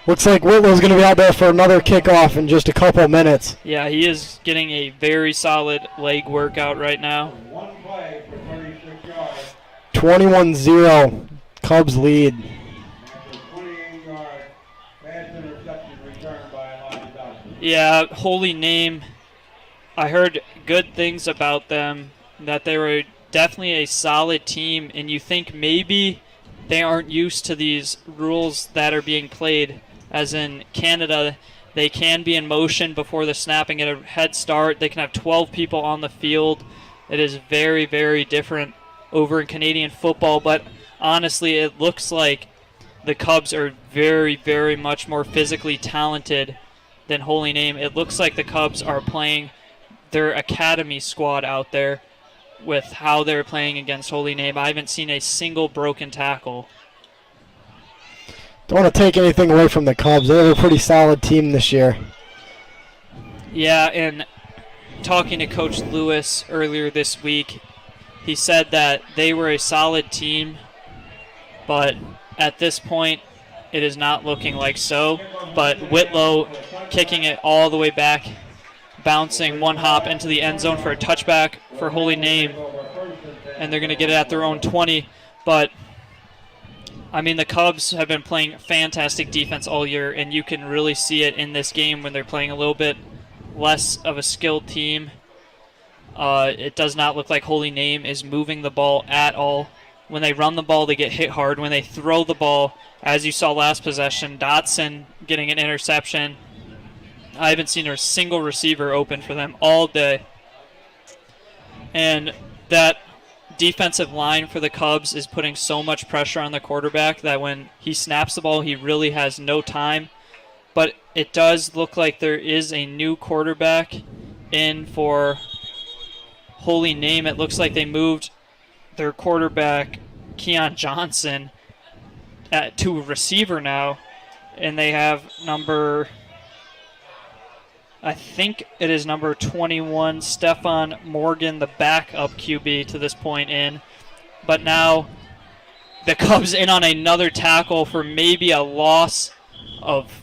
Looks like Whitlow's going to be out there for another kickoff in just a couple minutes. Yeah, he is getting a very solid leg workout right now. 21-0, Cubs lead. Yeah, Holy Name. I heard good things about them, that they were definitely a solid team, and you think maybe they aren't used to these rules that are being played. As in Canada, they can be in motion before the snap and get a head start. They can have 12 people on the field. It is very, very different over in Canadian football, but honestly, it looks like the Cubs are very, very much more physically talented than Holy Name. It looks like the Cubs are playing their academy squad out there with how they're playing against Holy Name. I haven't seen a single broken tackle. Don't want to take anything away from the Cubs. They have a pretty solid team this year. Yeah, and talking to Coach Lewis earlier this week, he said that they were a solid team, but at this point, it is not looking like so. But Whitlow kicking it all the way back, bouncing one hop into the end zone for a touchback for Holy Name, and they're going to get it at their own 20. But I mean, the Cubs have been playing fantastic defense all year, and you can really see it in this game when they're playing a little bit less of a skilled team. It does not look like Holy Name is moving the ball at all. When they run the ball, they get hit hard. When they throw the ball, as you saw last possession, Dotson getting an interception. I haven't seen a single receiver open for them all day. And that defensive line for the Cubs is putting so much pressure on the quarterback that when he snaps the ball, he really has no time but it does look like there is a new quarterback in for Holy Name. It looks like they moved their quarterback, Keon Johnson, to a receiver now, and they have I think it is number 21, Stefan Morgan, the backup QB to this point in. But now the Cubs in on another tackle for maybe a loss of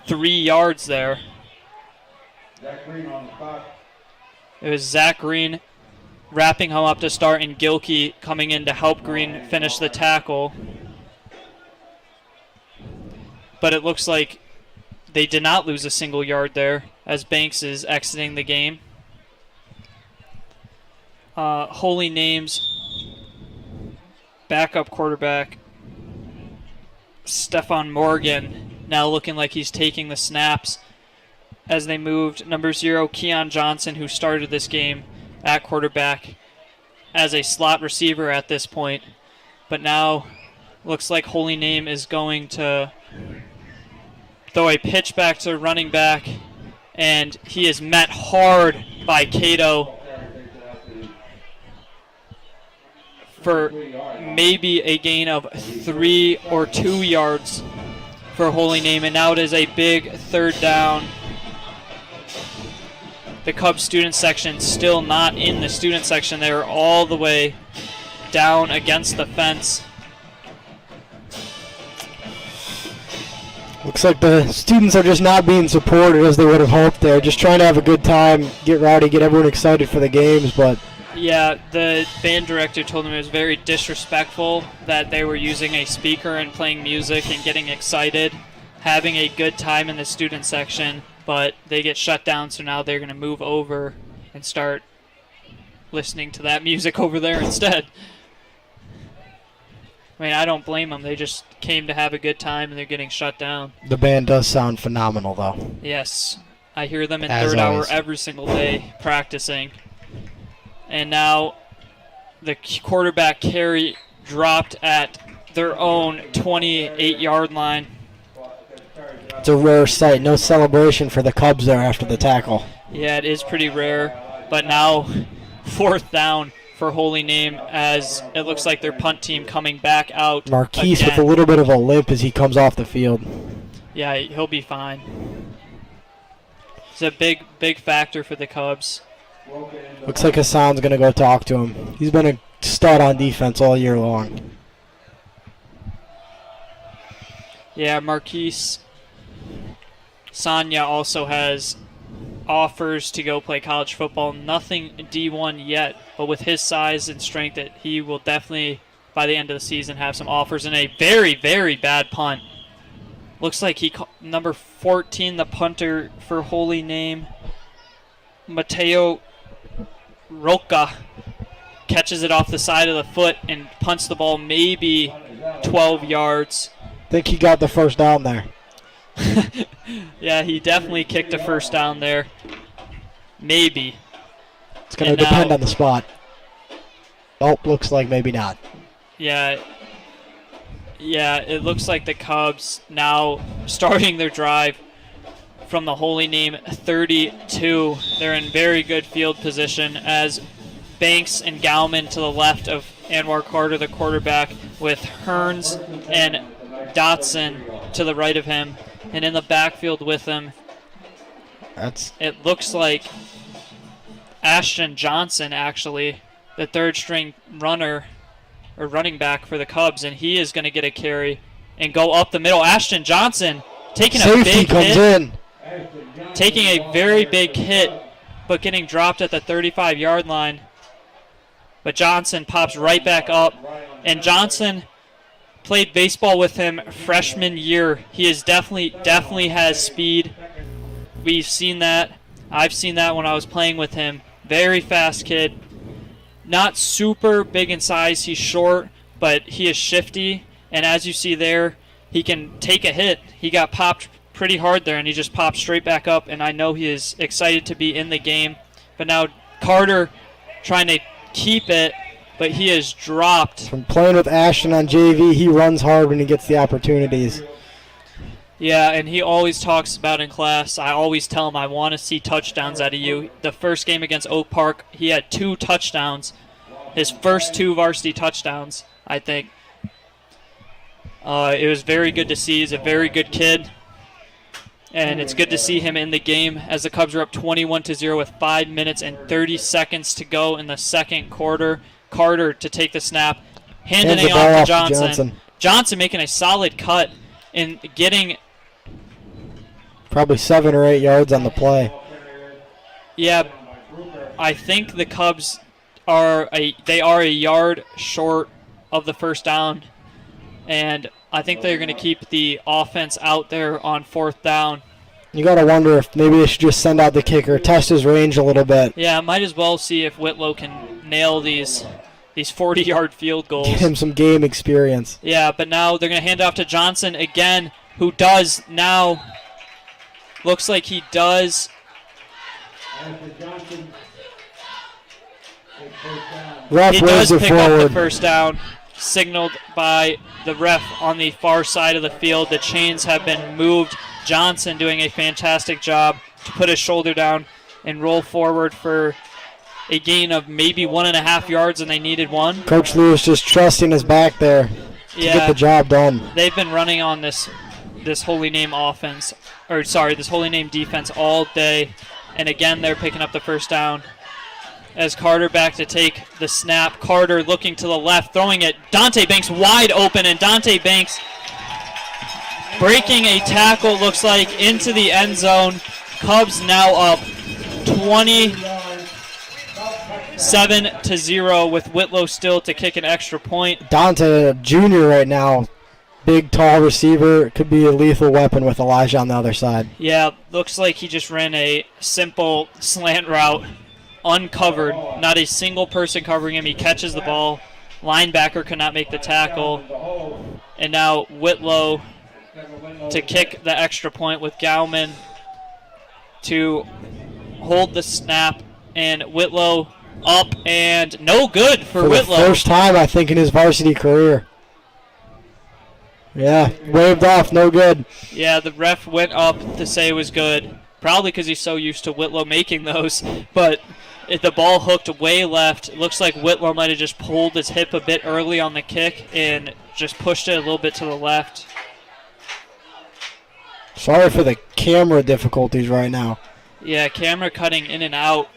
3 yards there. Zach Green on the clock. It was Zach Green wrapping him up to start, and Gilkey coming in to help Green finish the tackle. But it looks like they did not lose a single yard there as Banks is exiting the game. Holy Name's backup quarterback, Stefan Morgan, now looking like he's taking the snaps as they moved number 0, Keon Johnson, who started this game at quarterback as a slot receiver at this point. But now looks like Holy Name is going to throw a pitch back to running back, and he is met hard by Cato for maybe a gain of 3 or 2 yards for Holy Name, and now it is a big third down. The Cubs student section still not in the student section. They're all the way down against the fence. Looks like the students are just not being supported as they would have hoped. They're just trying to have a good time, get rowdy, get everyone excited for the games, but yeah, the band director told them it was very disrespectful that they were using a speaker and playing music and getting excited, having a good time in the student section, but they get shut down, so now they're going to move over and start listening to that music over there instead. I mean, I don't blame them. They just came to have a good time, and they're getting shut down. the band does sound phenomenal, though. Yes, I hear them in As third hour always. every single day practicing. And now the quarterback carry dropped at their own 28-yard line. It's a rare sight. No celebration for the Cubs there after the tackle. Yeah, it is pretty rare. But now 4th down for Holy Name as it looks like their punt team coming back out Marquise again. with a little bit of a limp as he comes off the field. Yeah, he'll be fine. It's a big factor for the Cubs. Looks like Hassan's going to go talk to him. He's been a stud on defense all year long. Yeah, Marquise Sanya also has offers to go play college football. Nothing D1 yet, but with his size and strength, that he will definitely, by the end of the season, have some offers. And a very, very bad punt. Looks like number 14, the punter for Holy Name, Mateo Roca, catches it off the side of the foot and punts the ball maybe 12 yards. I think he got the first down there. Yeah, he definitely kicked a first down there. Maybe. It's going to depend on the spot. Oh, looks like maybe not. Yeah, it looks like the Cubs now starting their drive from the Holy Name 32. They're in very good field position as Banks and Gauman to the left of Anwar Carter, the quarterback, with Hearns and Dotson to the right of him. And in the backfield with him, it looks like Ashton Johnson, actually, the third-string runner or running back for the Cubs, and he is going to get a carry and go up the middle. Ashton Johnson taking a big hit, taking a very big hit, but getting dropped at the 35-yard line. But Johnson pops right back up, and Johnson played baseball with him freshman year. He is definitely has speed. We've seen that. I've seen that when I was playing with him. Very fast kid. Not super big in size. He's short, but he is shifty. And as you see there, he can take a hit. He got popped pretty hard there, and he just popped straight back up. And I know he is excited to be in the game. But now Carter trying to keep it, but he is dropped. From playing with Ashton on JV, he runs hard when he gets the opportunities. Yeah, and he always talks about in class, I always tell him I want to see touchdowns out of you. The first game against Oak Park, he had 2 touchdowns. His first 2 varsity touchdowns, I think. It was very good to see. He's a very good kid. And it's good to see him in the game as the Cubs are up 21-0 with 5 minutes and 30 seconds to go in the second quarter. Carter to take the snap, handing it off to Johnson. Johnson making a solid cut in getting probably 7 or 8 yards on the play. Yeah, I think the Cubs are a yard short of the first down, and I think they're going to keep the offense out there on 4th down. You got to wonder if maybe they should just send out the kicker, test his range a little bit. Yeah, might as well see if Whitlow can nail these 40-yard field goals. Get him some game experience. Yeah, but now they're going to hand it off to Johnson again, who does now. Looks like he does. Ref he does pick up the first down, signaled by the ref on the far side of the field. The chains have been moved. Johnson doing a fantastic job to put his shoulder down and roll forward for a gain of maybe 1.5 yards, and they needed 1. Coach Lewis just trusting his back there to get the job done. They've been running on this Holy Name offense, this Holy Name defense all day, and again they're picking up the first down. As Carter back to take the snap. Carter looking to the left, throwing it. Dante Banks wide open, and Dante Banks breaking a tackle, looks like, into the end zone. Cubs now up 27-0 with Whitlow still to kick an extra point. Dante, a junior right now, big, tall receiver, could be a lethal weapon with Elijah on the other side. Yeah, looks like he just ran a simple slant route, uncovered. Not a single person covering him. He catches the ball. Linebacker could not make the tackle. And now Whitlow to kick the extra point with Gauman to hold the snap. And Whitlow up and no good for Whitlow. The first time, I think, in his varsity career. Yeah, waved off, no good. Yeah, the ref went up to say it was good, probably because he's so used to Whitlow making those. But the ball hooked way left. It looks like Whitlow might have just pulled his hip a bit early on the kick and just pushed it a little bit to the left. Sorry for the camera difficulties right now. Yeah, camera cutting in and out.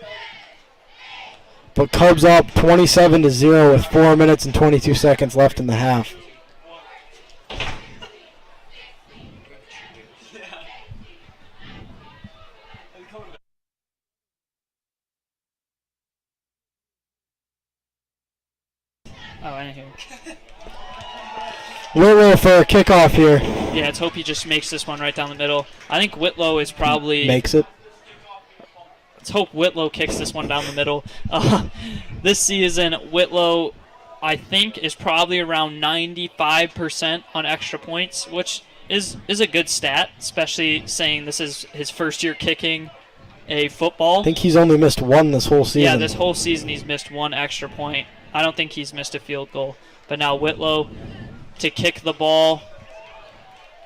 But Cubs up 27-0 with 4 minutes and 22 seconds left in the half. Oh, I didn't hear. Whitlow for a kickoff here. Yeah, let's hope he just makes this one right down the middle. I think Whitlow is probably... Makes it. Let's hope Whitlow kicks this one down the middle. This season, Whitlow, I think, is probably around 95% on extra points, which is a good stat, especially saying this is his first year kicking a football. I think he's only missed 1 this whole season. Yeah, this whole season he's missed 1 extra point. I don't think he's missed a field goal. But now Whitlow to kick the ball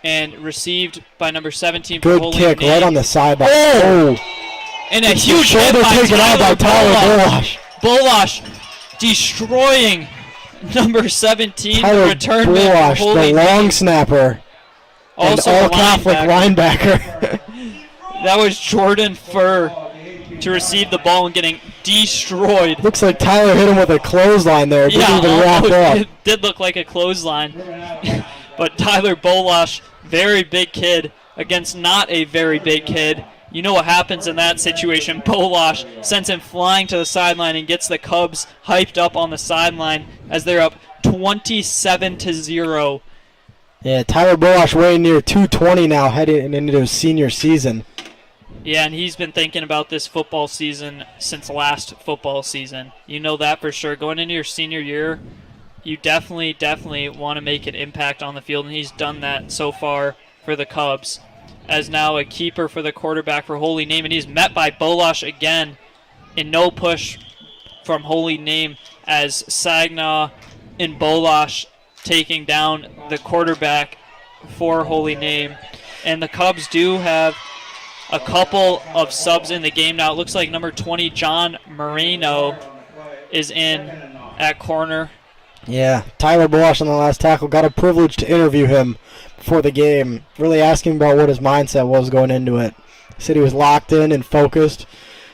and received by number 17 for Holy Good kick, Name. right on the sideline. Oh! And a huge hit shoulder taken out by Tyler Bolash. Bolash destroying number 17, Tyler the return man Bolash, for Holy the Name. long snapper. Also and the all-Catholic linebacker. That was Jordan Furr to receive the ball and getting destroyed. Looks like Tyler hit him with a clothesline there. Didn't even wrap up. It did look like a clothesline. But Tyler Bolash, very big kid, against not a very big kid. You know what happens in that situation. Bolash sends him flying to the sideline and gets the Cubs hyped up on the sideline as they're up 27-0. Yeah, Tyler Bolash weighing near 220 now, heading into his senior season. Yeah, and he's been thinking about this football season since last football season. You know that for sure. Going into your senior year, you definitely want to make an impact on the field, and he's done that so far for the Cubs. As now a keeper for the quarterback for Holy Name, and he's met by Bolash again in no push from Holy Name as Sagnaw and Bolash taking down the quarterback for Holy Name. And the Cubs do have a couple of subs in the game now. It looks like number 20, John Moreno, is in at corner. Yeah, Tyler Bosch on the last tackle. Got a privilege to interview him before the game. Really asking about what his mindset was going into it. He said he was locked in and focused.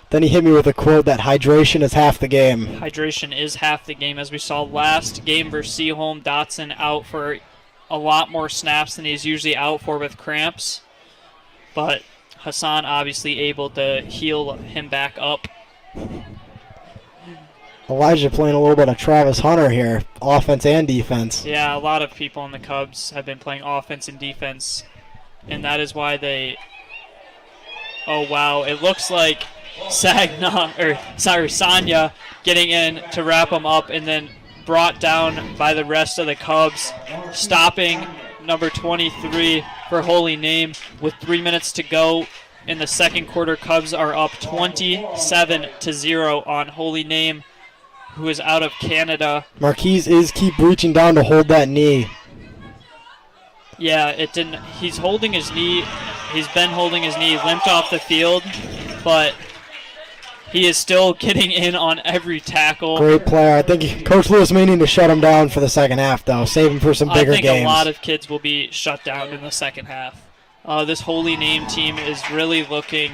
Then he hit me with a quote that hydration is half the game. Hydration is half the game. As we saw last game versus Seaholm, Dotson out for a lot more snaps than he's usually out for with cramps. But Hassan obviously able to heal him back up. Elijah playing a little bit of Travis Hunter here, offense and defense. Yeah, a lot of people on the Cubs have been playing offense and defense, and that is why they... Oh, wow. It looks like Sanya getting in to wrap him up and then brought down by the rest of the Cubs, stopping number 23 for Holy Name with 3 minutes to go in the second quarter. Cubs are up 27-0 on Holy Name, who is out of Canada. Marquise is keep reaching down to hold that knee. Yeah, it didn't. He's holding his knee. He's been holding his knee, limped off the field, but he is still getting in on every tackle. Great player. I think Coach Lewis may need to shut him down for the second half, though. Save him for some bigger games. I think a lot of kids will be shut down in the second half. This Holy Name team is really looking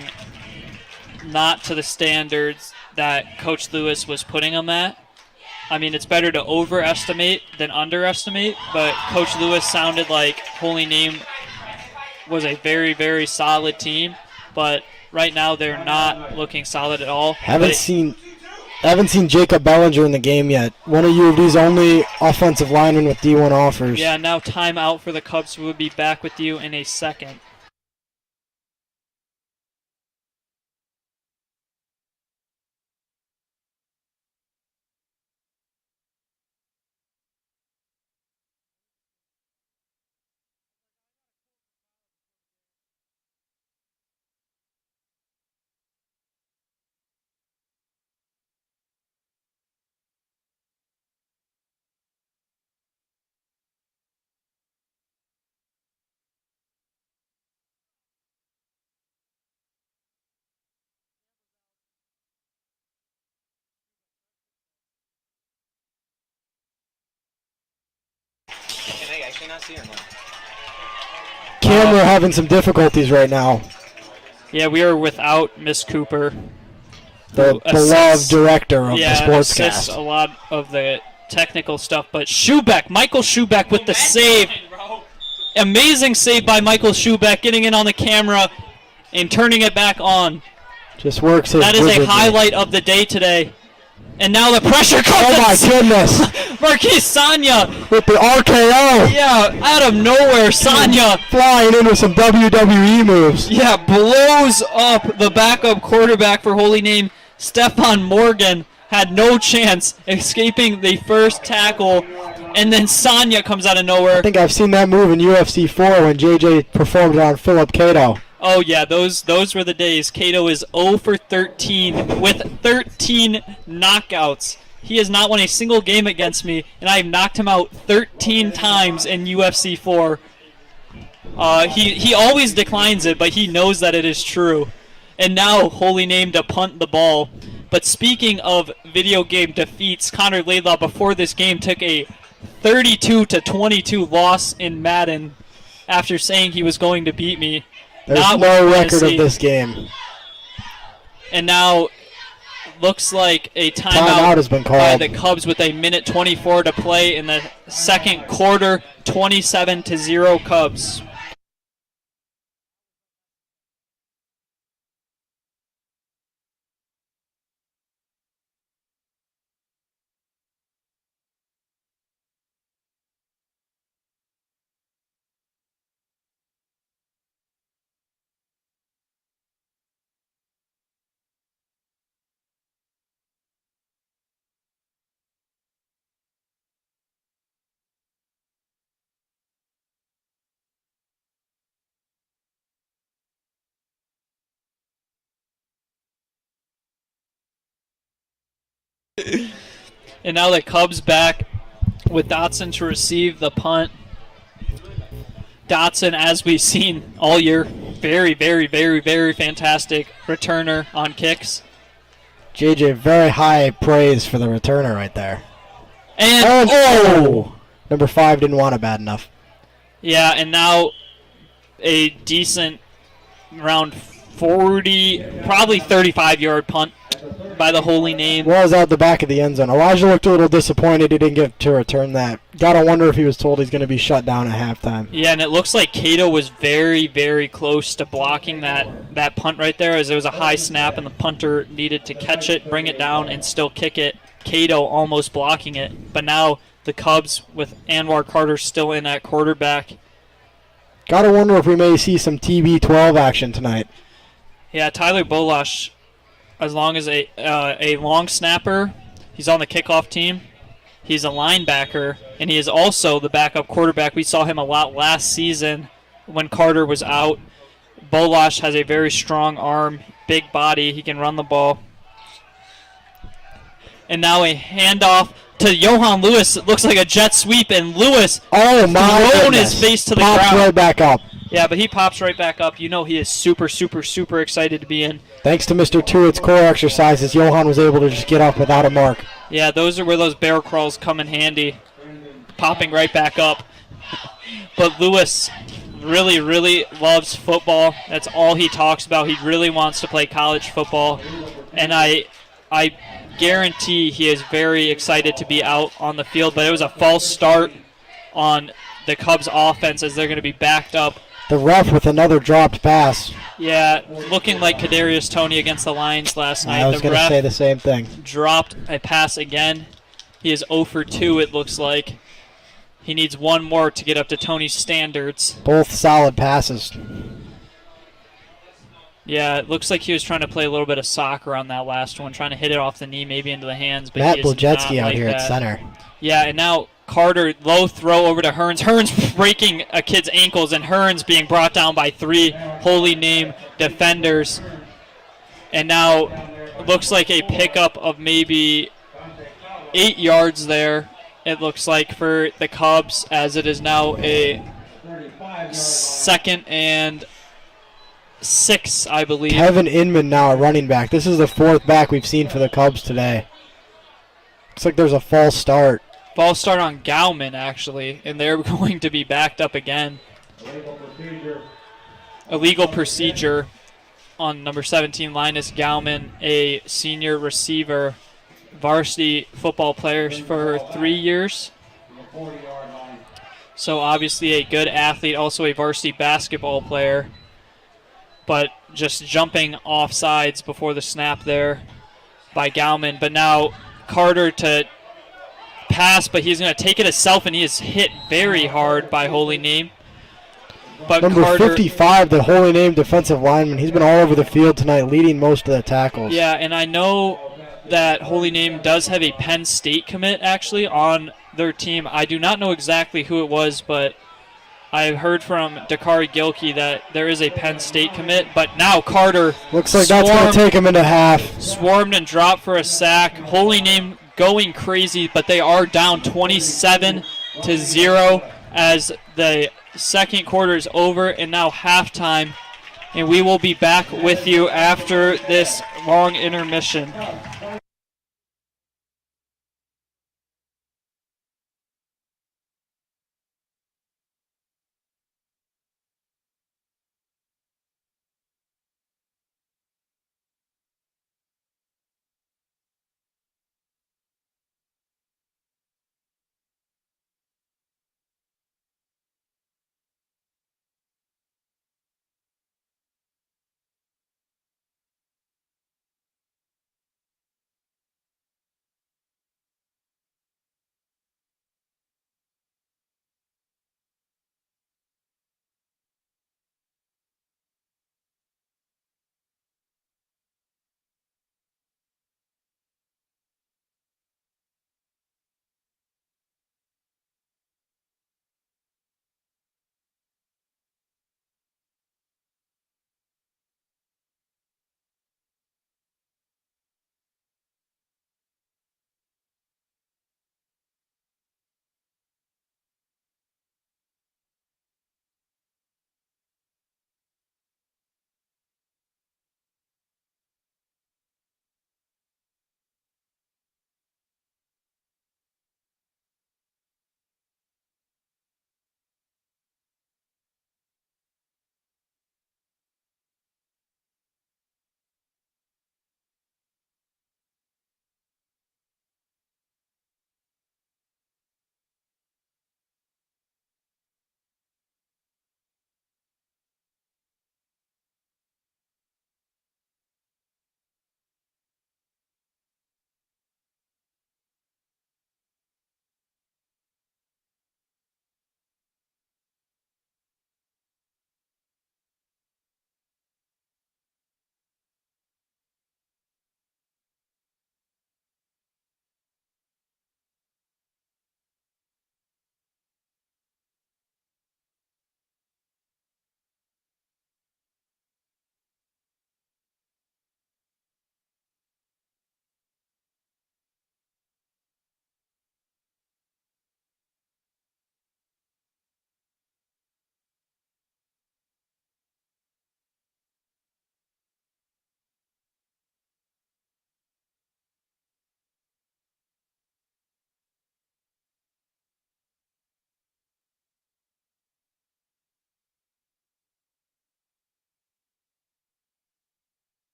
not to the standards that Coach Lewis was putting them at. I mean, it's better to overestimate than underestimate, but Coach Lewis sounded like Holy Name was a very, very solid team, but right now they're not looking solid at all. Haven't seen Jacob Bellinger in the game yet. One of U of D's only offensive linemen with D1 offers. Yeah, now timeout for the Cubs. We'll be back with you in a second. Camera having some difficulties right now. Yeah, we are without Miss Cooper, the beloved director of the sportscast. Assists a lot of the technical stuff, but Michael Schubeck with the save. Amazing save by Michael Schubeck, getting in on the camera and turning it back on. Just works his That is wizardry. a highlight of the day today. And now the pressure comes. Oh my goodness. Marquise Sanya. With the RKO. Yeah, out of nowhere, Sanya. Flying into some WWE moves. Yeah, blows up the backup quarterback for Holy Name. Stephon Morgan had no chance escaping the first tackle. And then Sanya comes out of nowhere. I think I've seen that move in UFC 4 when JJ performed it on Philip Cato. Oh, yeah, those were the days. Cato is 0 for 13 with 13 knockouts. He has not won a single game against me, and I have knocked him out 13 times in UFC 4. He always declines it, but he knows that it is true. And now, Holy Name to punt the ball. But speaking of video game defeats, Connor Laidlaw before this game took a 32-22 loss in Madden after saying he was going to beat me. There's no record of this game. And now looks like a Timeout has been called by the Cubs with a minute 24 to play in the second quarter. 27-0 Cubs. And now the Cubs back with Dotson to receive the punt. Dotson, as we've seen all year, very, very, very, very fantastic returner on kicks. JJ, very high praise for the returner right there. And Number 5 didn't want it bad enough. Yeah, and now a decent around 40, probably 35-yard punt by the Holy Name. Was out the back of the end zone. Elijah looked a little disappointed he didn't get to return that. Gotta wonder if he was told he's going to be shut down at halftime. Yeah, and it looks like Cato was very, very close to blocking that punt right there, as it was a high snap and the punter needed to catch it, bring it down, and still kick it. Cato almost blocking it. But now the Cubs with Anwar Carter still in at quarterback. Gotta wonder if we may see some TB12 action tonight. Yeah, Tyler Bolash, as long as a long snapper, he's on the kickoff team. He's a linebacker, and he is also the backup quarterback. We saw him a lot last season when Carter was out. Bolash has a very strong arm, big body. He can run the ball. And now a handoff to Johan Lewis. It looks like a jet sweep, and Lewis thrown his face to the ground. Pops right back up. Yeah, but he pops right back up. You know he is super, super, super excited to be in. Thanks to Mr. Tewitt's core exercises, Johan was able to just get up without a mark. Yeah, those are where those bear crawls come in handy, popping right back up. But Lewis really, really loves football. That's all he talks about. He really wants to play college football, and I guarantee he is very excited to be out on the field. But it was a false start on the Cubs offense as they're going to be backed up. The ref with another dropped pass. Yeah, looking like Kadarius Toney against the Lions last night. I was going to say the same thing. Dropped a pass again. He is 0 for 2, it looks like. He needs one more to get up to Toney's standards. Both solid passes. Yeah, it looks like he was trying to play a little bit of soccer on that last one, trying to hit it off the knee, maybe into the hands. But Matt he is Blajetsky not out like here that. at center. Yeah, and now Carter, low throw over to Hearns. Hearns breaking a kid's ankles, and Hearns being brought down by 3 Holy Name defenders. And now looks like a pickup of maybe 8 yards there, it looks like, for the Cubs, as it is now a 2nd and 6, I believe. Kevin Inman now a running back. This is the 4th back we've seen for the Cubs today. Looks like there's a false start. False start on Gauman, actually, and they're going to be backed up again. Illegal procedure on number 17, Linus Gauman, a senior receiver, varsity football player for 3 years. So obviously a good athlete, also a varsity basketball player, but just jumping off sides before the snap there by Gauman. But now Carter to pass, but he's going to take it himself, and he is hit very hard by Holy Name. But Number Carter, 55, the Holy Name defensive lineman. He's been all over the field tonight, leading most of the tackles. Yeah, and I know that Holy Name does have a Penn State commit, actually, on their team. I do not know exactly who it was, but I've heard from Dakari Gilkey that there is a Penn State commit. But now Carter looks like that's going to take him into half. Swarmed and dropped for a sack. Holy Name going crazy, but they are down 27-0 as the second quarter is over, and now halftime. And we will be back with you after this long intermission.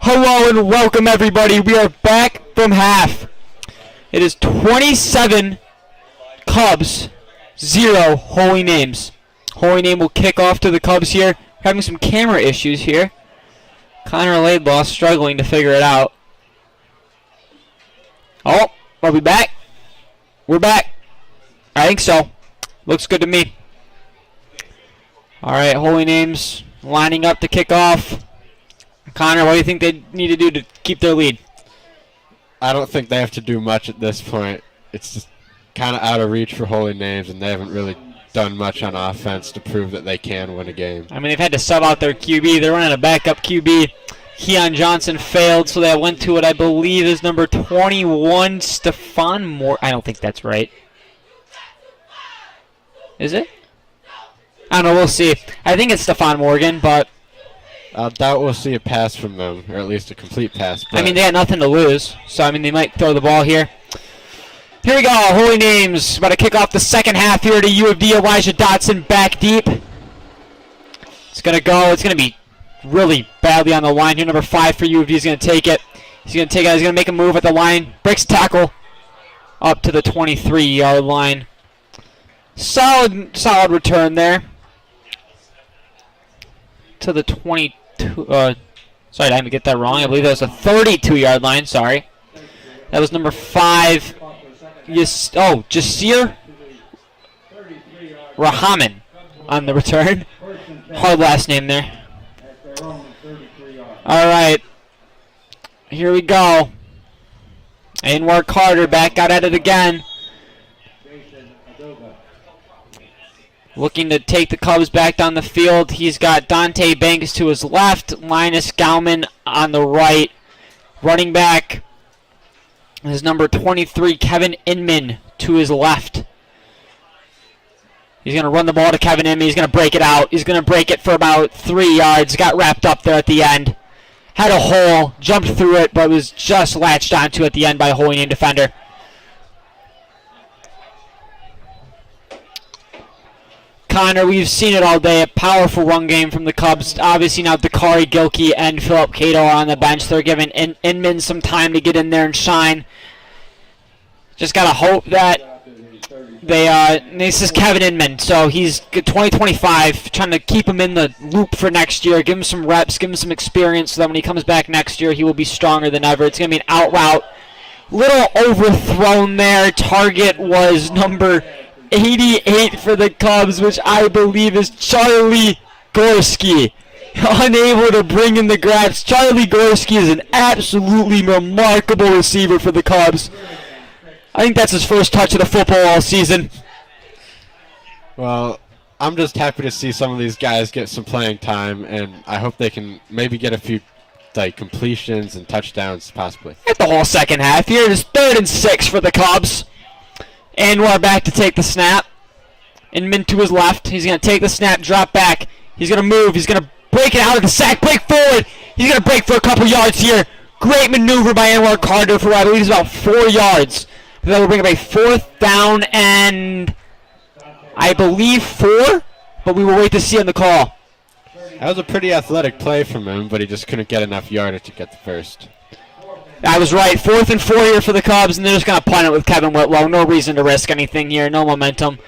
Hello and welcome everybody. We are back from half. It is 27 Cubs, 0 Holy Names. Holy Name will kick off to the Cubs here. Having some camera issues here. Connor Laidlaw struggling to figure it out. Oh, are we back? We're back. I think so. Looks good to me. Alright, Holy Names lining up to kick off. Connor, what do you think they need to do to keep their lead? I don't think they have to do much at this point. It's just kind of out of reach for Holy Names, and they haven't really done much on offense to prove that they can win a game. I mean, they've had to sub out their QB. They're running a backup QB. Keon Johnson failed, so they went to what I believe is number 21, Stephon Moore. I don't think that's right. Is it? I don't know. We'll see. I think it's Stephon Morgan, but I doubt we'll see a pass from them, or at least a complete pass. I mean, they got nothing to lose, so I mean, they might throw the ball here. Here we go. Holy Names about to kick off the second half here to U of D. Elijah Dotson back deep. It's gonna go. It's gonna be really badly on the line here. Number 5 for U of D is gonna take it. He's gonna take it. He's gonna make a move at the line. Breaks tackle up to the 23-yard line. Solid return there to the 22. Sorry, did I get that wrong? I believe that was a 32-yard line. Sorry, that was number 5. Jasir Rahman on the return. Hard last name there. All right, here we go. Anwar Carter back out at it again. Looking to take the Cubs back down the field. He's got Dante Banks to his left, Linus Gauman on the right. Running back is number 23, Kevin Inman, to his left. He's going to run the ball to Kevin Inman. He's going to break it out. He's going to break it for about 3 yards. Got wrapped up there at the end. Had a hole, jumped through it, but was just latched onto at the end by a Holy Name defender. Connor, we've seen it all day. A powerful run game from the Cubs. Obviously now Dakari Gilkey and Philip Cato are on the bench. They're giving Inman some time to get in there and shine. Just got to hope that this is Kevin Inman, so he's 2025, trying to keep him in the loop for next year, give him some reps, give him some experience, so that when he comes back next year, he will be stronger than ever. It's going to be an out route. Little overthrown there. Target was number 88 for the Cubs, which I believe is Charlie Gorski. Unable to bring in the grabs. Charlie Gorski is an absolutely remarkable receiver for the Cubs. I think that's his first touch of the football all season. Well, I'm just happy to see some of these guys get some playing time, and I hope they can maybe get a few completions and touchdowns possibly. At the whole second half here, it is 3rd and 6 for the Cubs. Anwar back to take the snap. Inman to his left. He's going to take the snap, drop back. He's going to move. He's going to break it out of the sack, break forward. He's going to break for a couple yards here. Great maneuver by Anwar Carter for I believe it's about 4 yards. That will bring up a 4th down and I believe 4, but we will wait to see on the call. That was a pretty athletic play from him, but he just couldn't get enough yardage to get the first. I was right. 4th and 4 here for the Cubs, and they're just going to punt it with Kevin Whitlow. No reason to risk anything here. No momentum.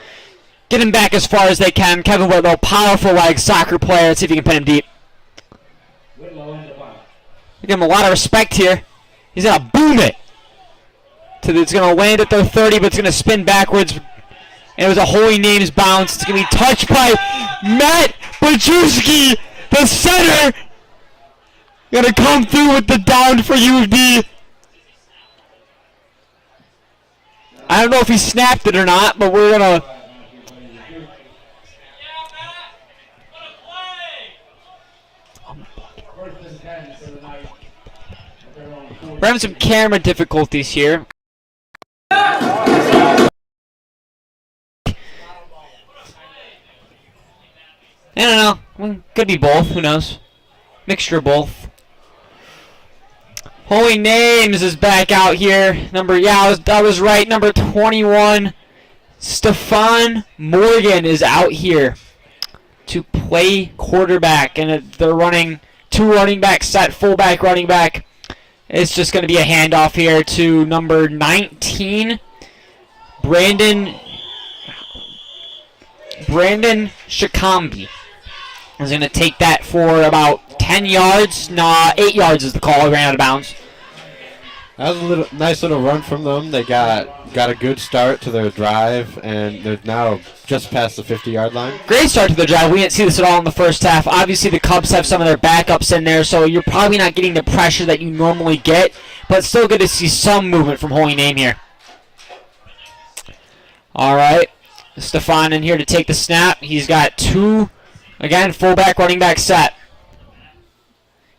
Get him back as far as they can. Kevin Whitlow, powerful leg, soccer player. Let's see if you can pin him deep. Give him a lot of respect here. He's going to boom it. It's going to land at their 30, but it's going to spin backwards. And it was a Holy Names bounce. It's going to be touched by Matt Bajewski, the center. Gonna come through with the down for U of D. I don't know if he snapped it or not, but we're gonna. We're having some camera difficulties here. I don't know. Could be both. Who knows? Mixture of both. Holy Names is back out here. I was right. Number 21, Stephon Morgan is out here to play quarterback, and they're running Two running back set, fullback, running back. It's just going to be a handoff here to number 19, Brandon Shikambi. Is going to take that for about 10 yards. Nah, 8 yards is the call. Ran out of bounds. That was a nice little run from them. They got a good start to their drive, and they're now just past the 50-yard line. Great start to the drive. We didn't see this at all in the first half. Obviously, the Cubs have some of their backups in there, so you're probably not getting the pressure that you normally get, but it's still good to see some movement from Holy Name here. All right, Stefan in here to take the snap. He's got two, again, fullback, running back set.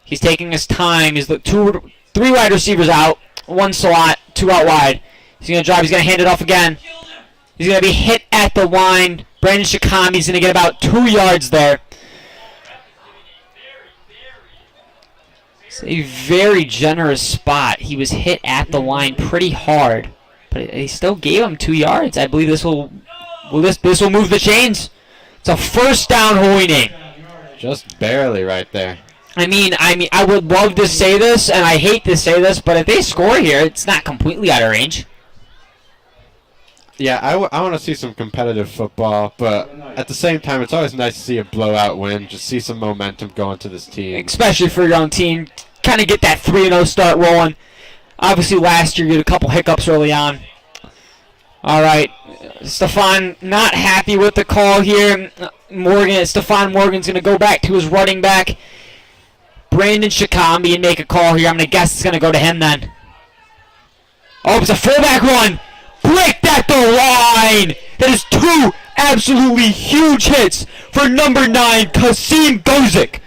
He's taking his time. He's three wide receivers out, one slot, two out wide. He's going to drive. He's going to hand it off again. He's going to be hit at the line. Brandon Shikambi's going to get about 2 yards there. It's a very generous spot. He was hit at the line pretty hard, but he still gave him 2 yards. I believe this will move the chains. It's a first down, Holy Name. Just barely right there. I mean, I would love to say this, and I hate to say this, but if they score here, it's not completely out of range. Yeah, I want to see some competitive football, but at the same time, it's always nice to see a blowout win, just see some momentum going to this team. Especially for your own team, kind of get that 3-0 start rolling. Obviously, last year you had a couple hiccups early on. All right, Stefan not happy with the call here. Stefan Morgan's going to go back to his running back, Brandon Shikambi, and make a call here. I'm going to guess it's going to go to him then. Oh, it's a fullback run. Bricked at the line. That is two absolutely huge hits for number 9, Kasim Gozik.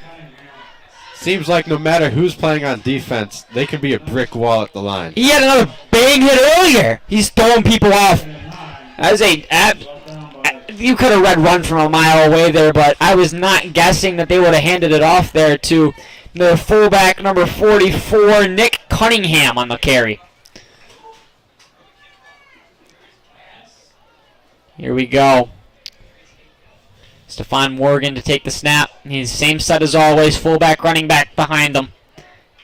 Seems like no matter who's playing on defense, they can be a brick wall at the line. He had another bang hit earlier. He's throwing people off. You could have read run from a mile away there, but I was not guessing that they would have handed it off there to the fullback, number 44, Nick Cunningham on the carry. Here we go. Stefan Morgan to take the snap. He's same set as always, fullback, running back behind him.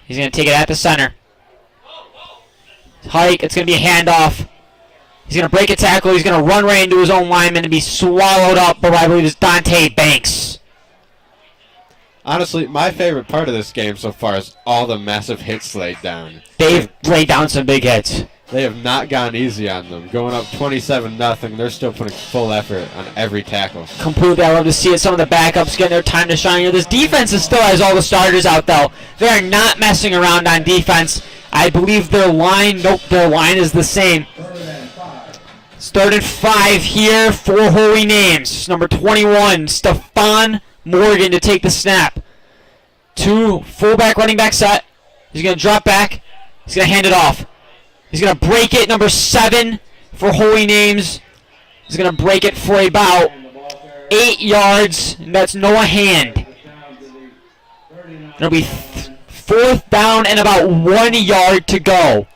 He's going to take it at the center. Hike, it's going to be a handoff. He's going to break a tackle. He's going to run right into his own lineman and be swallowed up by, I believe, it's Dante Banks. Honestly, my favorite part of this game so far is all the massive hits laid down. They've laid down some big hits. They have not gone easy on them. Going up 27-0, they're still putting full effort on every tackle. Completely. I love to see it. Some of the backups getting their time to shine here. This defense still has all the starters out, though. They are not messing around on defense. I believe their line is the same. It's 3rd and 5 here for Holy Names. Number 21, Stefan Morgan to take the snap. Two fullback, running back set. He's going to drop back. He's going to hand it off. He's going to break it, number 7 for Holy Names. He's going to break it for about 8 yards, and that's Noah Hand. It'll be 4th down and about 1 yard to go.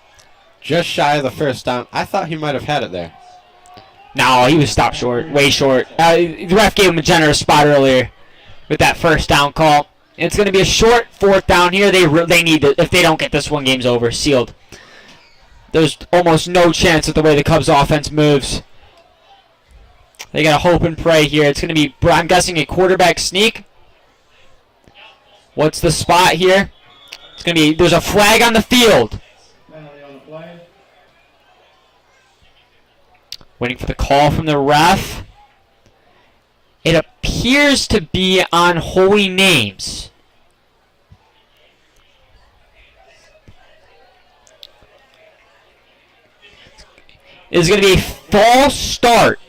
Just shy of the first down. I thought he might have had it there. No, he was stopped short, way short. The ref gave him a generous spot earlier with that first down call. It's going to be a short 4th down here. They need it. If they don't get this one, game's over, sealed. There's almost no chance with the way the Cubs offense moves. They got to hope and pray here. It's going to be, I'm guessing, a quarterback sneak. What's the spot here? It's going to be, there's a flag on the field. Waiting for the call from the ref. It appears to be on Holy Names. It's going to be a false start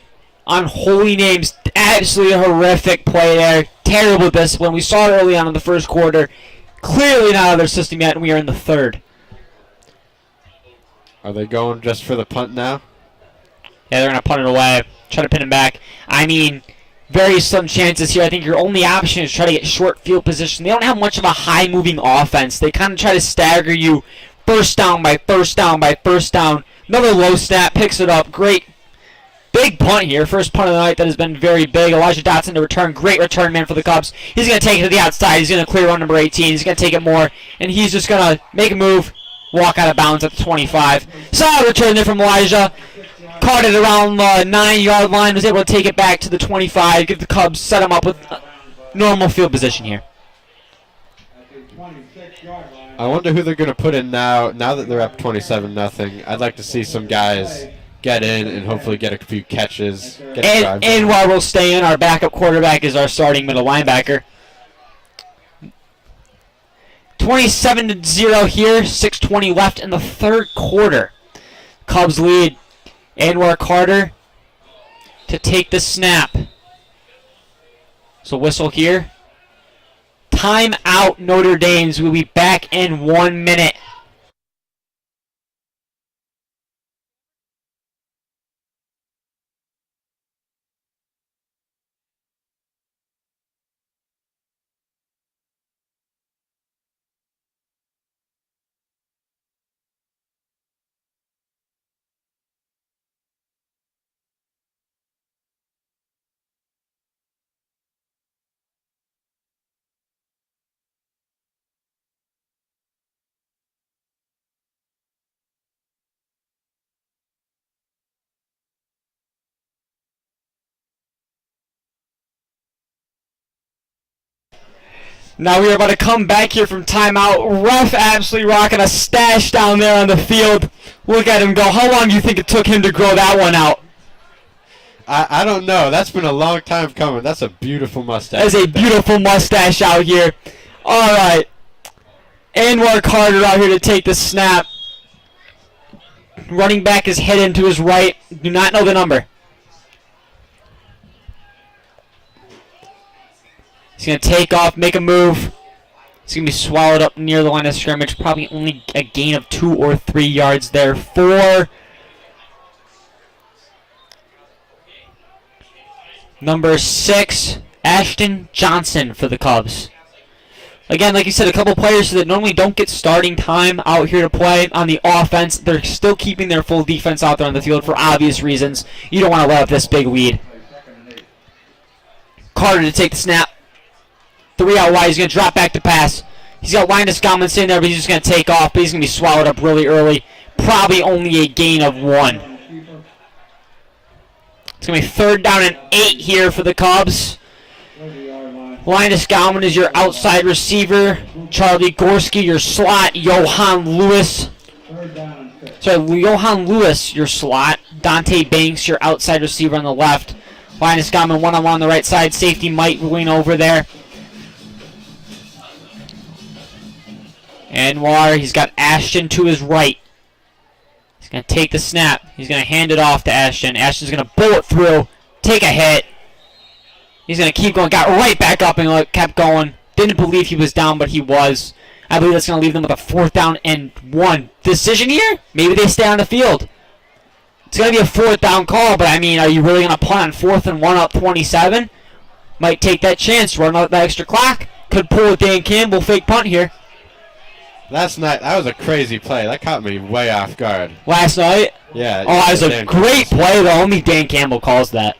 on Holy Names. Absolutely horrific play there. Terrible discipline. We saw it early on in the first quarter. Clearly not out of their system yet, and we are in the 3rd. Are they going just for the punt now? Yeah, they're going to punt it away. Try to pin him back. I mean, very slim chances here. I think your only option is try to get short field position. They don't have much of a high-moving offense. They kind of try to stagger you first down by first down by first down. Another low snap, picks it up. Great Big punt here. First punt of the night that has been very big. Elijah Dotson to return. Great return man for the Cubs. He's going to take it to the outside. He's going to clear run number 18. He's going to take it more. And he's just going to make a move. Walk out of bounds at the 25. Solid return there from Elijah. Caught it around the 9-yard line. Was able to take it back to the 25. Give the Cubs, set them up with normal field position here. I wonder who they're going to put in now that they're up 27-0. I'd like to see some guys get in and hopefully get a few catches. And while we'll stay in, our backup quarterback is our starting middle linebacker. 27-0 here, 6:20 left in the third quarter. Cubs lead. Anwar Carter to take the snap. So whistle here. Time out, Notre Dame's. We'll be back in 1 minute. Now we are about to come back here from timeout. Ref absolutely rocking a stash down there on the field. Look at him go. How long do you think it took him to grow that one out? I don't know. That's been a long time coming. That's a beautiful mustache. That's a beautiful mustache out here. All right. Anwar Carter out here to take the snap. Running back is heading to his right. Do not know the number. He's going to take off, make a move. He's going to be swallowed up near the line of scrimmage. Probably only a gain of 2 or 3 yards there for number 6, Ashton Johnson for the Cubs. Again, like you said, a couple players that normally don't get starting time out here to play on the offense. They're still keeping their full defense out there on the field for obvious reasons. You don't want to let up this big lead. Carter to take the snap. 3 out wide. He's going to drop back to pass. He's got Linus Gallman sitting there, but he's just going to take off. But he's going to be swallowed up really early. Probably only a gain of 1. It's going to be 3rd down and 8 here for the Cubs. Linus Gallman is your outside receiver. Charlie Gorski, your slot. Johan Lewis, your slot. Dante Banks, your outside receiver on the left. Linus Gallman one-on-one on the right side. Safety Mike Wing over there. Anwar, he's got Ashton to his right. He's going to take the snap. He's going to hand it off to Ashton. Ashton's going to bullet through, take a hit. He's going to keep going. Got right back up and kept going. Didn't believe he was down, but he was. I believe that's going to leave them with a 4th down and 1 decision here. Maybe they stay on the field. It's going to be a 4th down call, but I mean, are you really going to punt on 4th and 1 up 27? Might take that chance, run out that extra clock. Could pull a Dan Campbell fake punt here. Last night, that was a crazy play. That caught me way off guard. Last night? Yeah. Oh, that was a great play, though. Only Dan Campbell calls that.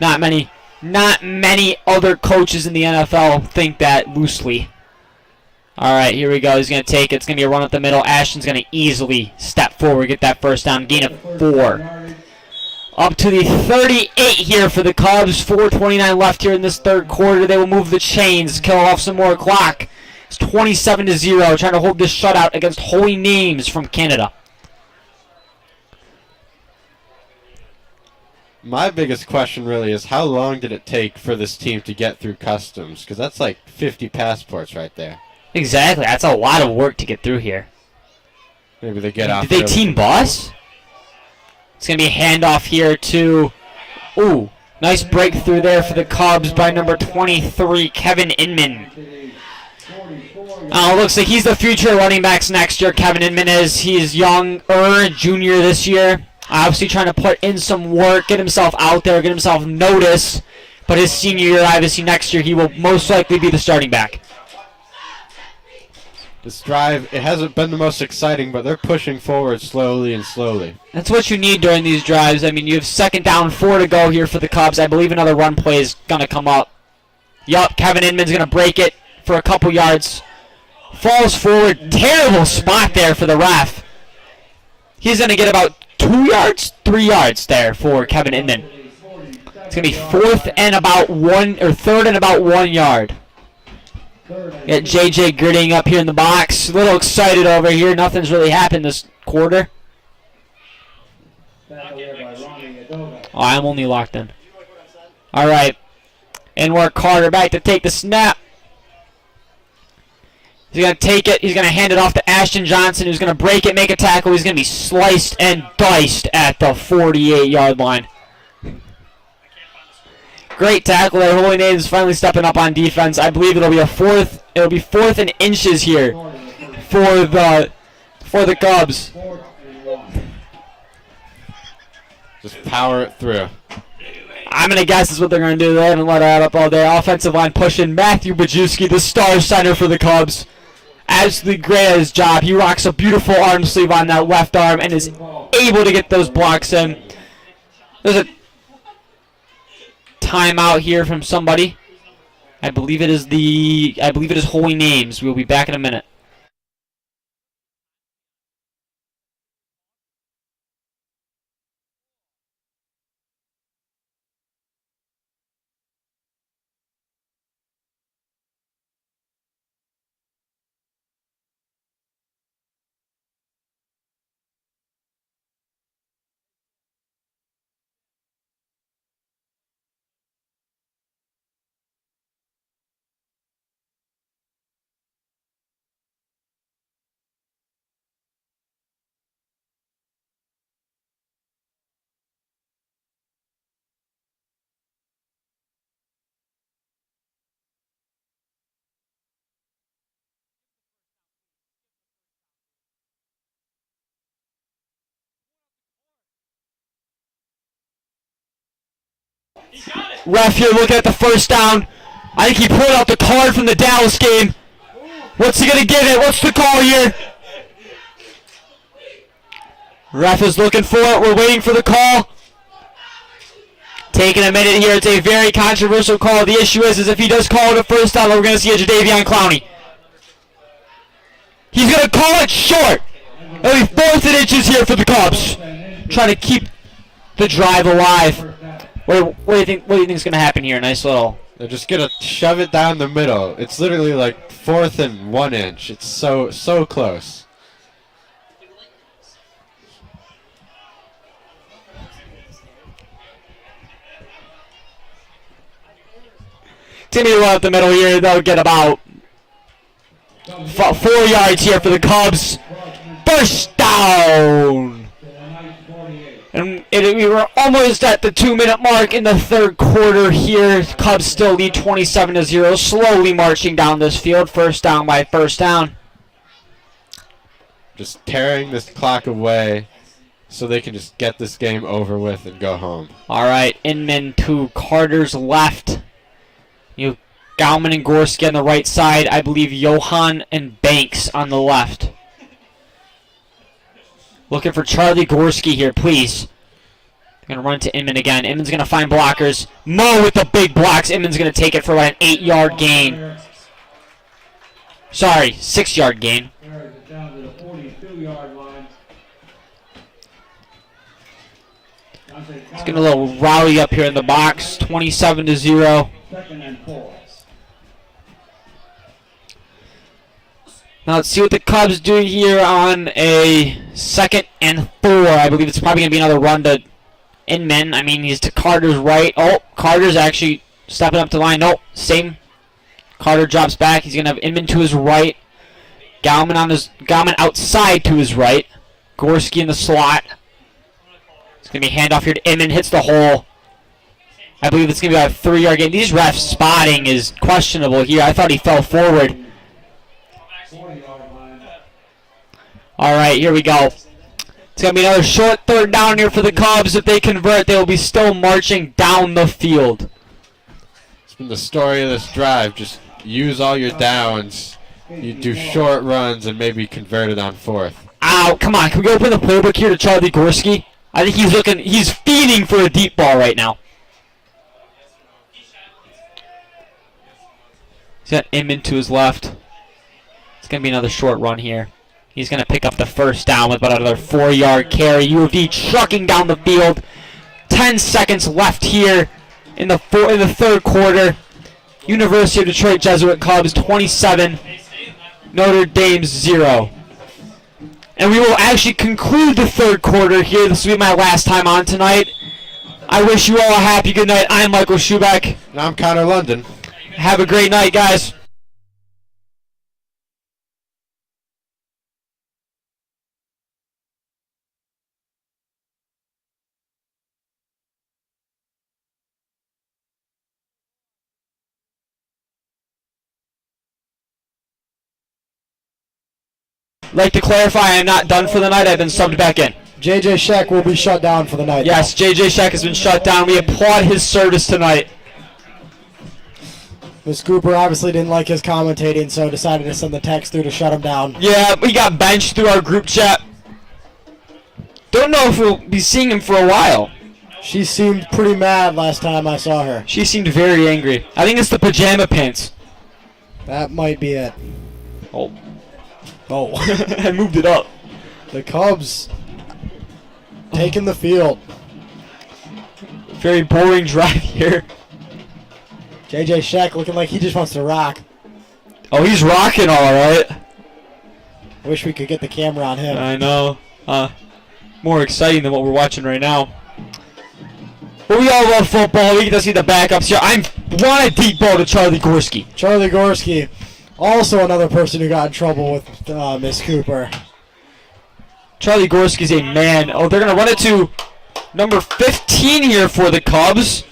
Not many other coaches in the NFL think that loosely. All right, here we go. He's going to take it. It's going to be a run up the middle. Ashton's going to easily step forward, get that 1st down, gain of 4. Up to the 38 here for the Cubs. 4:29 left here in this 3rd quarter. They will move the chains, kill off some more clock. It's 27-0, trying to hold this shutout against Holy Names from Canada. My biggest question really is how long did it take for this team to get through customs? Because that's like 50 passports right there. Exactly. That's a lot of work to get through here. Maybe they get off. Did they team bus? It's going to be a handoff here to... Ooh, nice breakthrough there for the Cubs by number 23, Kevin Inman. Looks like he's the future running backs next year. Kevin Inman is. He's younger, junior this year. Obviously trying to put in some work, get himself out there, get himself noticed. But his senior year, obviously next year, he will most likely be the starting back. This drive, it hasn't been the most exciting, but they're pushing forward slowly and slowly. That's what you need during these drives. I mean, you have 2nd down, 4 to go here for the Cubs. I believe another run play is going to come up. Yup, Kevin Inman's going to break it for a couple yards. Falls forward. Terrible spot there for the ref. He's going to get about 2 yards, 3 yards there for Kevin Inman. It's going to be 4th and about 1, or 3rd and about 1 yard. Got JJ gritting up here in the box. A little excited over here. Nothing's really happened this quarter. Oh, I'm only locked in. All right. And work Carter back to take the snap. He's going to take it. He's going to hand it off to Ashton Johnson, who's going to break it, make a tackle. He's going to be sliced and diced at the 48-yard line. Great tackle there. Holy Natives finally stepping up on defense. I believe it'll be 4th and inches here for the Cubs. Just power it through. I'm going to guess is what they're going to do. They haven't let it up all day. Offensive line pushing. Matthew Bajewski, the star center for the Cubs. Absolutely great at his job. He rocks a beautiful arm sleeve on that left arm and is able to get those blocks in. There's a timeout here from somebody. I believe it is Holy Names. We'll be back in a minute. Ref here looking at the 1st down. I think he pulled out the card from the Dallas game. What's he going to give it? What's the call here? Ref is looking for it. We're waiting for the call. Taking a minute here. It's a very controversial call. The issue is if he does call it a 1st down, we're going to see a Jadeveon Clowney. He's going to call it short. It'll be 4th and inches here for the Cubs. Trying to keep the drive alive. What do you think is going to happen here? Nice little. They're just going to shove it down the middle. It's literally like 4th and 1 inch. It's so close. It's going to be right up the middle here. They'll get about 4 yards here for the Cubs. 1st down. And we were almost at the 2-minute mark in the 3rd quarter here. Cubs still lead 27-0. Slowly marching down this field. 1st down by 1st down. Just tearing this clock away so they can just get this game over with and go home. All right, Inman to Carter's left. You Gauman and Gorski on the right side. I believe Johan and Banks on the left. Looking for Charlie Gorski here, please. Going to run to Inman again. Inman's going to find blockers. Mo with the big blocks. Inman's going to take it for like an 8-yard gain. Sorry, 6-yard gain. It's getting a little rowdy up here in the box. 27-0. Now let's see what the Cubs do here on a 2nd and 4. I believe it's probably going to be another run to Inman. I mean, he's to Carter's right. Oh, Carter's actually stepping up to the line. Nope, same. Carter drops back. He's going to have Inman to his right. Gauman outside to his right. Gorski in the slot. It's going to be a handoff here to Inman. Hits the hole. I believe it's going to be about a 3-yard gain. These refs' spotting is questionable here. I thought he fell forward. All right, here we go. It's going to be another short 3rd down here for the Cubs. If they convert, they will be still marching down the field. It's been the story of this drive. Just use all your downs You do short runs and maybe convert it on fourth. Ow, come on. Can we open the playbook here to Charlie Gorski? I think he's feeding for a deep ball right now. He's got Inman to his left. It's going to be another short run here. He's going to pick up the first down with about another 4-yard carry. U of D trucking down the field. 10 seconds left here in the third quarter. University of Detroit Jesuit Cubs 27, Notre Dame 0. And we will actually conclude the third quarter here. This will be my last time on tonight. I wish you all a happy good night. I'm Michael Schubeck. And I'm Connor London. Have a great night, guys. Like to clarify, I am not done for the night. I've been subbed back in. JJ Sheck will be shut down for the night. Yes, JJ Sheck has been shut down. We applaud his service tonight. Ms. Cooper obviously didn't like his commentating, so decided to send the text through to shut him down. Yeah, we got benched through our group chat. Don't know if we'll be seeing him for a while. She seemed pretty mad last time I saw her. She seemed very angry. I think it's the pajama pants. That might be it. Oh. I moved it up. The Cubs taking the field. Very boring drive here. JJ Sheck looking like he just wants to rock. Oh, he's rocking all right. Wish we could get the camera on him. I know. More exciting than what we're watching right now. But we all love football. We get to see the backups here. I want a deep ball to Charlie Gorski. Charlie Gorski, also another person who got in trouble with Miss Cooper. Charlie Gorski's a man. Oh, they're going to run it to number 15 here for the Cubs.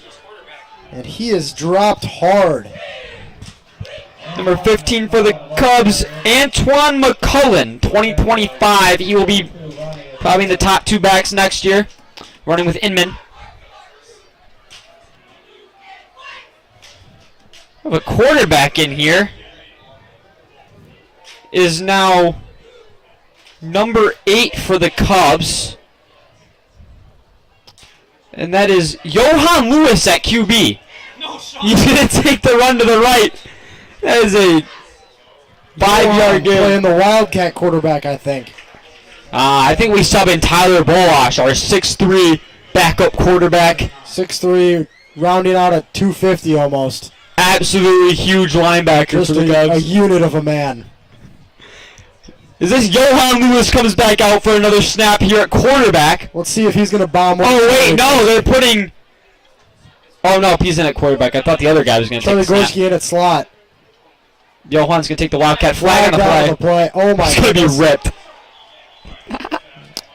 And he is dropped hard. Number 15 for the Cubs, Antoine McCullen, 2025. He will be probably in the top 2 backs next year, running with Inman. We have a quarterback in here. Is now number 8 for the Cubs. And that is Johan Lewis at QB. He's going to take the run to the right. That is a 5-yard gain. Playing the Wildcat quarterback, I think. I think we sub in Tyler Bolash, our 6'3" backup quarterback. 6'3", rounding out at 250 almost. Absolutely huge linebacker Just for the Cubs. A unit of a man. Is this Johan Lewis comes back out for another snap here at quarterback? Let's see if he's going to bomb one. Oh, wait, no, they're putting... Oh, no, he's in at quarterback. I thought the other guy was going to take the snap. Charlie Gorski in at slot. Johan's going to take the Wildcat flag on the play. Oh, my God. He's going to be ripped.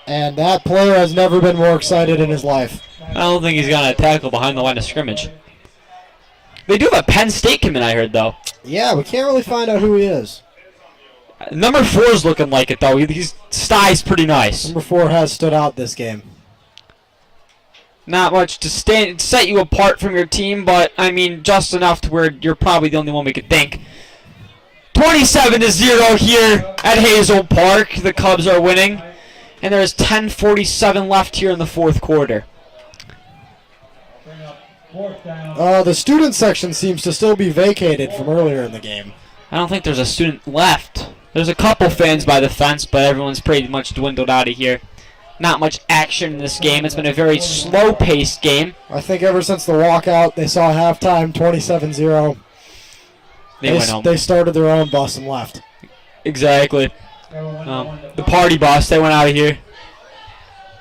And that player has never been more excited in his life. I don't think he's going to tackle behind the line of scrimmage. They do have a Penn State commit, I heard, though. Yeah, we can't really find out who he is. Number 4's looking like it, though. His style's pretty nice. Number 4 has stood out this game. Not much to set you apart from your team, but, I mean, just enough to where you're probably the only one we could think. 27-0 here at Hazel Park. The Cubs are winning. And there's 10:47 left here in the fourth quarter. The student section seems to still be vacated from earlier in the game. I don't think there's a student left. There's a couple fans by the fence, but everyone's pretty much dwindled out of here. Not much action in this game. It's been a very slow-paced game. I think ever since the walkout, they saw halftime 27-0. They went home. They started their own bus and left. Exactly. The party bus, they went out of here.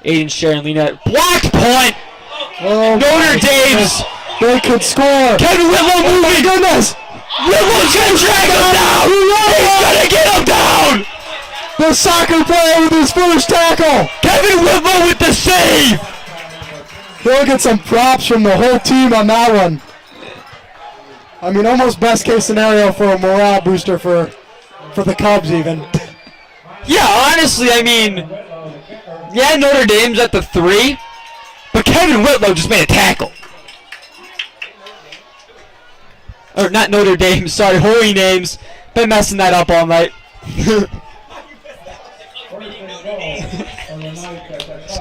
Aiden, Sharon, Lena. Blocked punt! Oh, Notre Dame's! They could score! Kevin Whitlow moving! Oh my goodness! Whitlow's gonna drag him down! He's gonna get him down! The soccer player with his first tackle! Kevin Whitlow with the save! He'll get some props from the whole team on that one. I mean, almost best case scenario for a morale booster for the Cubs even. Yeah, honestly, I mean, yeah, Notre Dame's at the 3, but Kevin Whitlow just made a tackle. Or not Notre Dame, sorry, Holy Names Been messing that up all night. First and goal from the ninth at the Cubs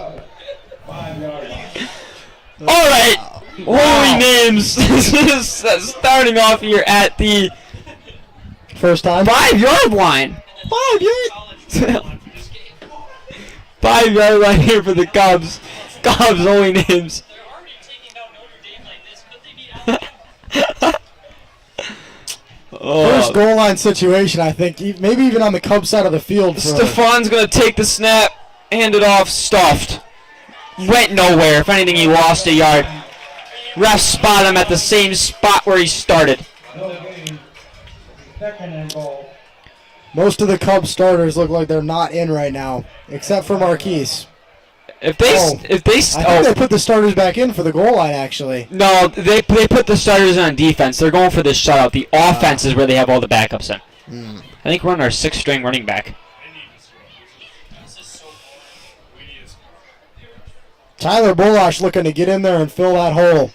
5-yard line. All right. Holy names. Starting off here at the First time. 5-yard line. 5 yards. 5-yard line here for the Cubs. Cubs holy names. First goal line situation, I think. Maybe even on the Cubs side of the field. Stefan's going to take the snap, hand it off, stuffed. Went nowhere. If anything, he lost a yard. Ref spot him at the same spot where he started. No gain. Second and goal. Most of the Cubs starters look like they're not in right now, except for Marquise. I think they put the starters back in for the goal line, actually. No, they put the starters on defense. They're going for the shutout. The offense is where they have all the backups in. I think we're on our 6th-string running back. Tyler Bolash looking to get in there and fill that hole.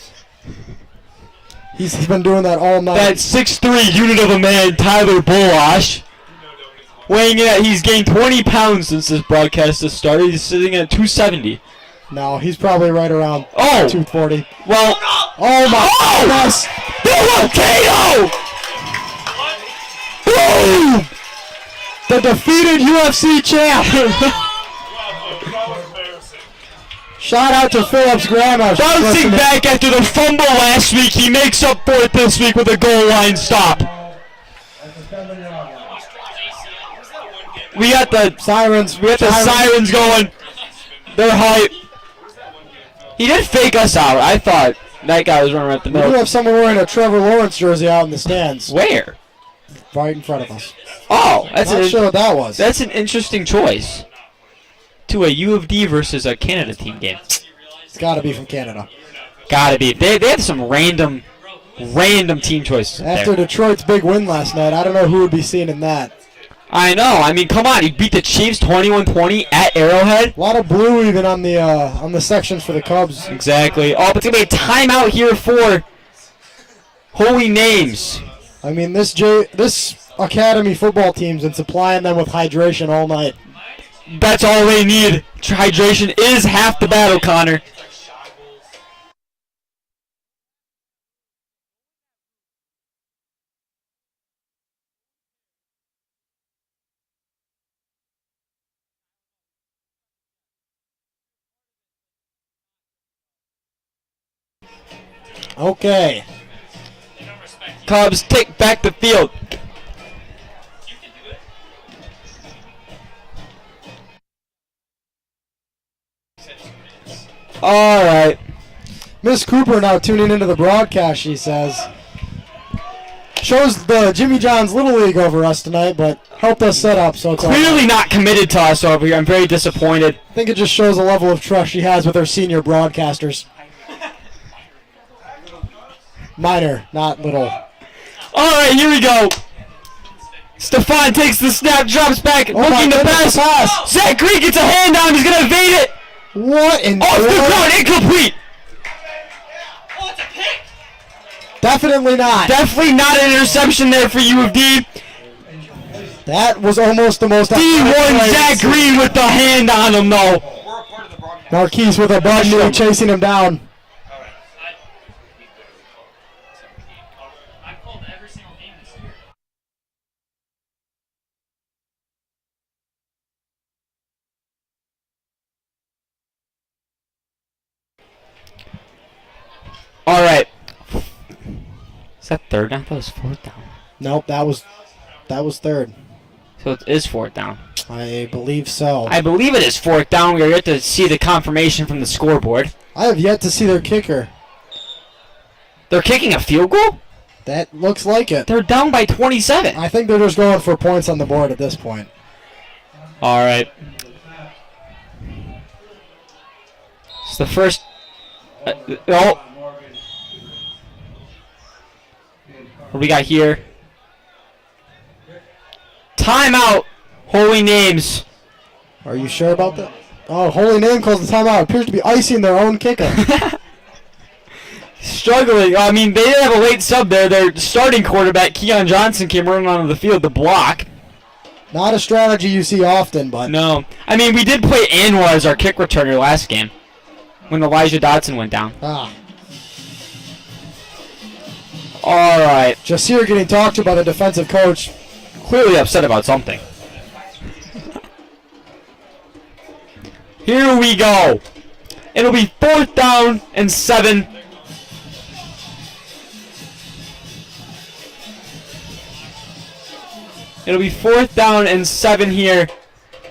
He's been doing that all night. That 6'3" unit of a man, Tyler Bolash. Weighing in at, he's gained 20 pounds since this broadcast has started. He's sitting at 270. No, he's probably right around 240. Well, oh my goodness! Boom! The defeated UFC champ! Shout out to Phillips Grandma. Bouncing back after the fumble last week, he makes up for it this week with a goal line stop. We got the sirens. Sirens going. They're hype. He did fake us out. I thought that guy was running right the middle. We do have someone wearing a Trevor Lawrence jersey out in the stands. Where? Right in front of us. Oh, that's Not sure what that was. That's an interesting choice. To a U of D versus a Canada team game. It's got to be from Canada. Gotta be. They have some random team choices. After Detroit's big win last night, I don't know who would be seen in that. I know. I mean, come on. You beat the Chiefs 21-20 at Arrowhead. A lot of blue even on the sections for the Cubs. Exactly. Oh, but it's gonna be a timeout here for holy names. I mean, this academy football team's been supplying them with hydration all night. That's all they need. Hydration is half the battle, Connor. Okay. Cubs take back the field. All right. Miss Cooper now tuning into the broadcast, she says. Shows the Jimmy John's Little League over us tonight, but helped us set up, so it's clearly not committed to us over here. I'm very disappointed. I think it just shows the level of trust she has with her senior broadcasters. Minor, not little. All right, here we go. Stefan takes the snap, drops back, looking to pass. Zach Green gets a hand down. He's going to evade it. What in off the ground, incomplete. Oh, it's a pick. Definitely not. Definitely not an interception there for U of D. That was almost the most. D1 Zach Green with the hand on him, though. Marquise with a bad knee chasing him down. All right. Is that third down? I thought it was fourth down. Nope, that was third. So it is fourth down. I believe so. I believe it is fourth down. We are yet to see the confirmation from the scoreboard. I have yet to see their kicker. They're kicking a field goal? That looks like it. They're down by 27. I think they're just going for points on the board at this point. All right. It's the first. Oh. What do we got here? Timeout. Holy names. Are you sure about that? Oh, Holy Name calls the timeout. Appears to be icing their own kicker. Struggling. I mean, they did have a late sub there. Their starting quarterback, Keon Johnson, came running onto the field to block. Not a strategy you see often, but... No. I mean, we did play Anwar as our kick returner last game when Elijah Dotson went down. Ah. All right. Jasir getting talked to by the defensive coach. Clearly upset about something. Here we go. It'll be 4th down and 7. It'll be 4th down and 7 here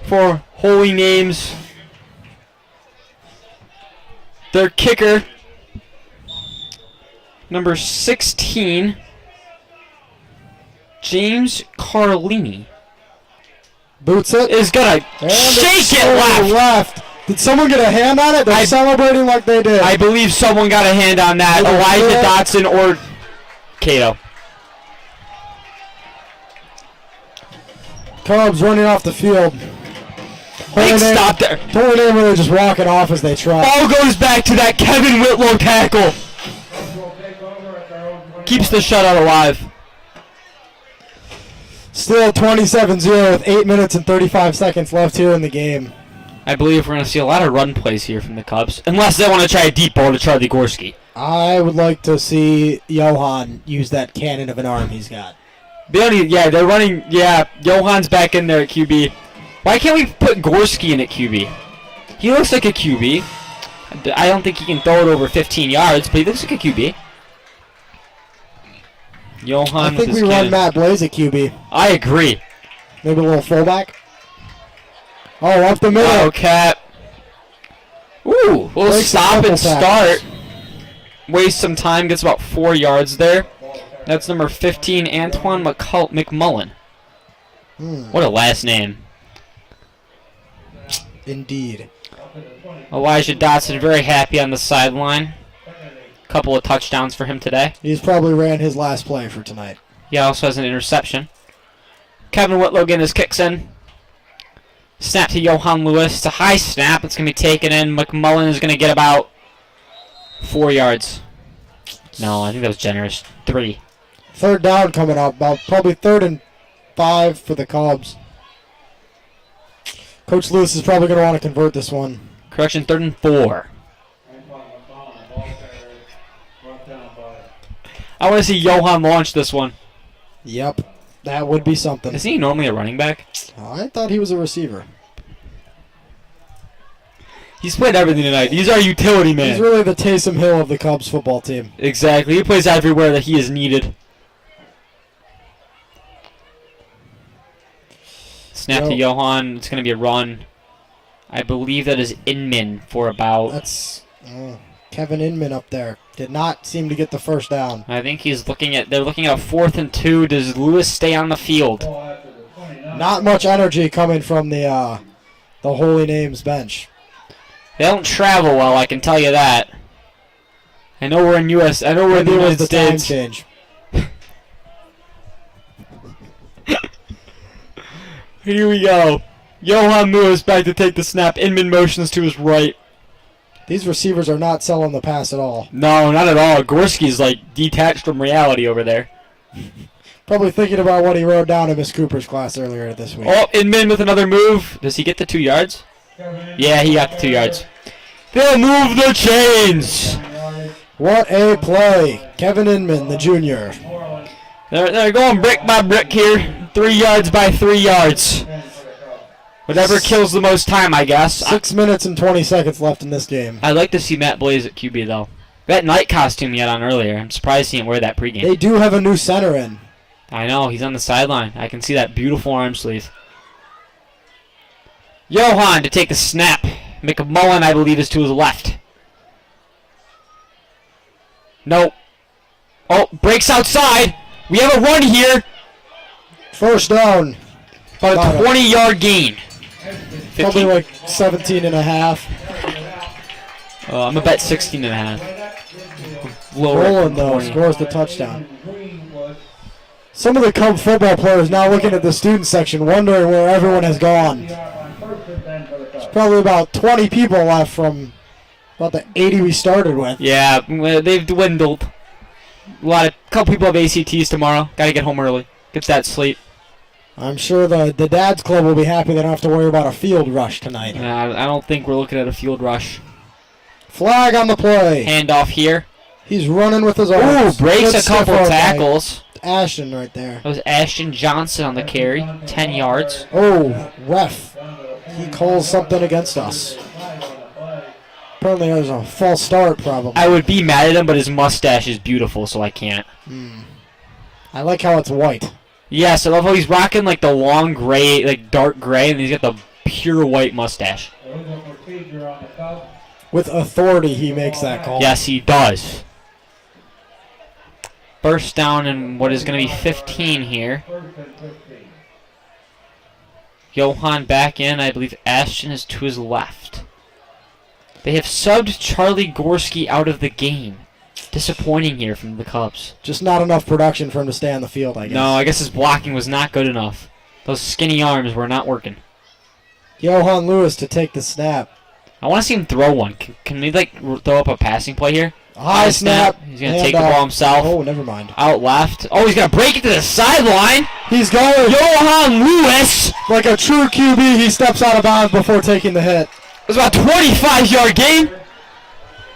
for Holy Names. Their kicker, number 16, James Carlini, Boots it. is gonna And shake it it's left. Did someone get a hand on it? They're celebrating like they did. I believe someone got a hand on that. Elijah Dotson or Cato. Cubs running off the field. Big stop there. Holy Name really just walking off as they try. Ball goes back to that Kevin Whitlow tackle. Keeps the shutout alive. Still 27-0 with 8 minutes and 35 seconds left here in the game. I believe we're going to see a lot of run plays here from the Cubs. Unless they want to try a deep ball to Charlie Gorski. I would like to see Johan use that cannon of an arm he's got. They're running. Yeah, Johan's back in there at QB. Why can't we put Gorski in at QB? He looks like a QB. I don't think he can throw it over 15 yards, but he looks like a QB. Johan I think with his we run cannon. Matt Blaze at QB. I agree. Maybe a little fullback. Oh, up the middle. Wildcat. Ooh, we'll Breaks a stop couple and tackles. start. Waste some time. Gets about 4 yards there. That's number 15, Antoine McMullen. What a last name. Indeed. Elijah Dotson very happy on the sideline. Couple of touchdowns for him today. He's probably ran his last play for tonight. He also has an interception. Kevin Whitlow getting his kicks in. Snap to Johan Lewis. It's a high snap. It's going to be taken in. McMullen is going to get about 4 yards. No, I think that was generous. 3. Third down coming up. About probably 3rd and 5 for the Cubs. Coach Lewis is probably going to want to convert this one. Correction, 3rd and 4. I want to see Johan launch this one. Yep. That would be something. Is he normally a running back? I thought he was a receiver. He's played everything tonight. He's our utility man. He's really the Taysom Hill of the Cubs football team. Exactly. He plays everywhere that he is needed. Snap to Johan. It's going to be a run. I believe that is Inman for about... That's Kevin Inman up there. Did not seem to get the first down. I think he's looking at... They're looking at a 4th and 2. Does Lewis stay on the field? Not much energy coming from the Holy Names bench. They don't travel well, I can tell you that. I know we're in U.S. I know we're in the Maybe it was United the time States. change. Here we go. Johan Lewis back to take the snap. Inman motions to his right. These receivers are not selling the pass at all. No, not at all. Gorski's like detached from reality over there. Probably thinking about what he wrote down in Miss Cooper's class earlier this week. Oh, Inman with another move. Does he get the 2 yards? Yeah, he got the 2 yards. They'll move the chains. What a play. Kevin Inman, the junior. They're going brick by brick here. 3 yards by 3 yards. Whatever kills the most time, I guess. 6 minutes and 20 seconds left in this game. I'd like to see Matt Blaze at QB, though. That night costume he had on earlier. I'm surprised he didn't wear that pregame. They do have a new center in. I know. He's on the sideline. I can see that beautiful arm sleeve. Johan to take the snap. McMullen, I believe, is to his left. Nope. Oh, breaks outside. We have a run here. First down. About a 20-yard gain. Probably like 17 and a half. I'm going to bet 16 and a half. Lower. Roland, though, scores the touchdown. Some of the Cub football players now looking at the student section, wondering where everyone has gone. There's probably about 20 people left from About the 80 we started with. Yeah, they've dwindled. Couple people have ACTs tomorrow. Got to get home early. Get that sleep. I'm sure the Dad's Club will be happy they don't have to worry about a field rush tonight. I don't think we're looking at a field rush. Flag on the play. Handoff here. He's running with his Ooh, arms. breaks Good a couple stiff arm by tackles. Ashton right there. That was Ashton Johnson on the carry. 10 yards. Oh, ref. He calls something against us. Apparently there's a false start, probably. I would be mad at him, but his mustache is beautiful, so I can't. I like how it's white. Yes, I love how he's rocking like the long gray, like dark gray, and he's got the pure white mustache. With authority, he makes that call. Yes, he does. First down in what is going to be 15 here. Johan back in. I believe Ashton is to his left. They have subbed Charlie Gorski out of the game. Disappointing here from the Cubs. Just not enough production for him to stay on the field, I guess. No, I guess his blocking was not good enough. Those skinny arms were not working. Johan Lewis to take the snap. I want to see him throw one. Can we like throw up a passing play here? High snap. He's going to take the ball himself. Oh, never mind. Out left. Oh, he's going to break it to the sideline. He's going. Johan Lewis. Like a true QB, he steps out of bounds before taking the hit. It was about a 25-yard gain.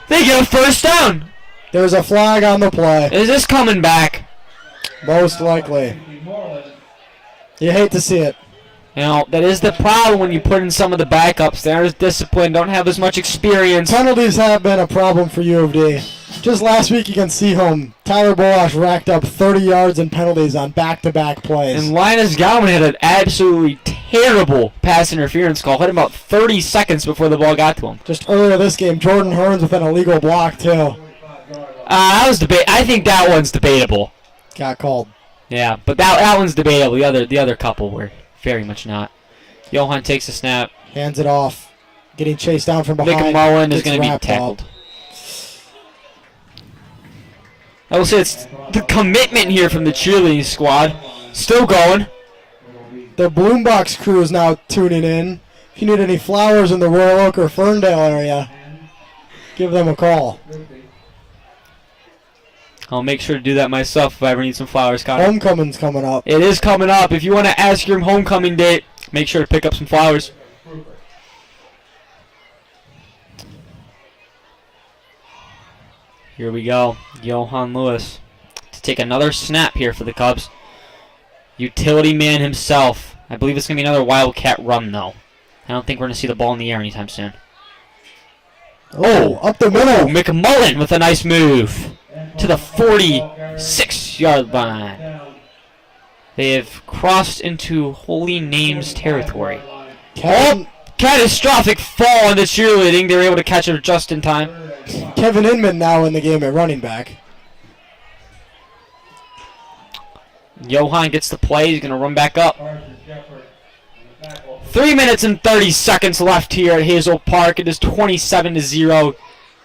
They get a first down. There's a flag on the play. Is this coming back? Most likely. You hate to see it. You know, that is the problem when you put in some of the backups. They aren't as disciplined, don't have as much experience. Penalties have been a problem for U of D. Just last week against Seaholm, Tyler Bolash racked up 30 yards in penalties on back-to-back plays. And Linus Gauman had an absolutely terrible pass interference call. Hit him about 30 seconds before the ball got to him. Just earlier this game, Jordan Hearns with an illegal block, too. That was I think that one's debatable. Got called. Yeah, but that one's debatable. The other couple were very much not. Johan takes a snap. Hands it off. Getting chased down from behind. McMullen is going to be tackled. I will say it's the commitment here from the cheerleading squad. Still going. The Bloombox crew is now tuning in. If you need any flowers in the Royal Oak or Ferndale area, give them a call. I'll make sure to do that myself if I ever need some flowers, Connor. Homecoming's coming up. It is coming up. If you want to ask your homecoming date, make sure to pick up some flowers. Here we go. Johan Lewis to take another snap here for the Cubs. Utility man himself. I believe it's going to be another Wildcat run, though. I don't think we're going to see the ball in the air anytime soon. Oh, up the middle. Oh, McMullen with a nice move to the 46-yard line. They have crossed into Holy Names territory. Catastrophic fall into cheerleading. They were able to catch it just in time. Kevin Inman now in the game at running back. Johan gets the play. He's going to run back up. 3 minutes and 30 seconds left here at Hazel Park. It is 27-0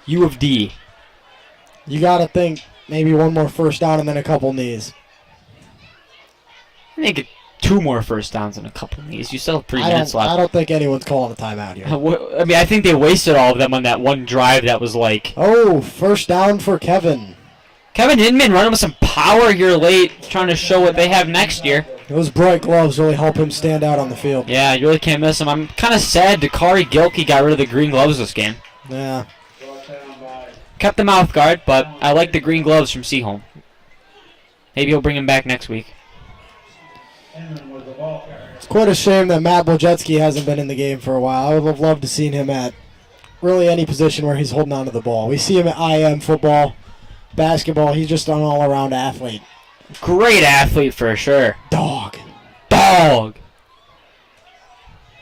U of D. You got to think maybe one more first down and then a couple knees. I think 2 more first downs and a couple knees. You still have 3 minutes left. I don't think anyone's calling a timeout here. I mean, I think they wasted all of them on that one drive that was like... Oh, first down for Kevin. Kevin Inman running with some power here late, trying to show what they have next year. Those bright gloves really help him stand out on the field. Yeah, you really can't miss him. I'm kind of sad Dakari Gilkey got rid of the green gloves this game. Yeah. Kept the mouth guard, but I like the green gloves from Seaholm. Maybe he'll bring him back next week. It's quite a shame that Matt Boljetsky hasn't been in the game for a while. I would have loved to seen him at really any position where he's holding on to the ball. We see him at IM football, basketball. He's just an all-around athlete. Great athlete for sure. Dog.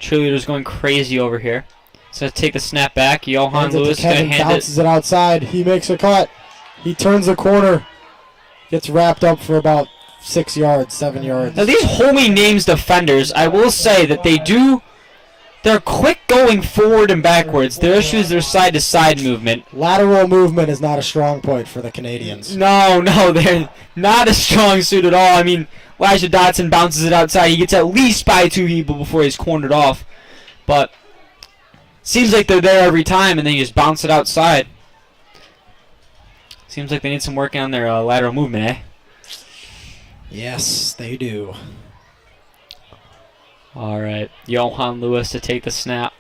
Cheerleaders going crazy over here. So take the snap back. Johan Lewis going to hand bounces it outside. He makes a cut. He turns the corner. Gets wrapped up for about 6 yards, 7 yards. Now these Holy Names defenders, I will say that they're quick going forward and backwards. Their issue is their side-to-side movement. Lateral movement is not a strong point for the Canadians. No, they're not a strong suit at all. I mean, Elijah Dotson bounces it outside. He gets at least by 2 people before he's cornered off. But Seems like they're there every time, and then you just bounce it outside. Seems like they need some work on their lateral movement, eh? Yes, they do. All right, Johan Lewis to take the snap.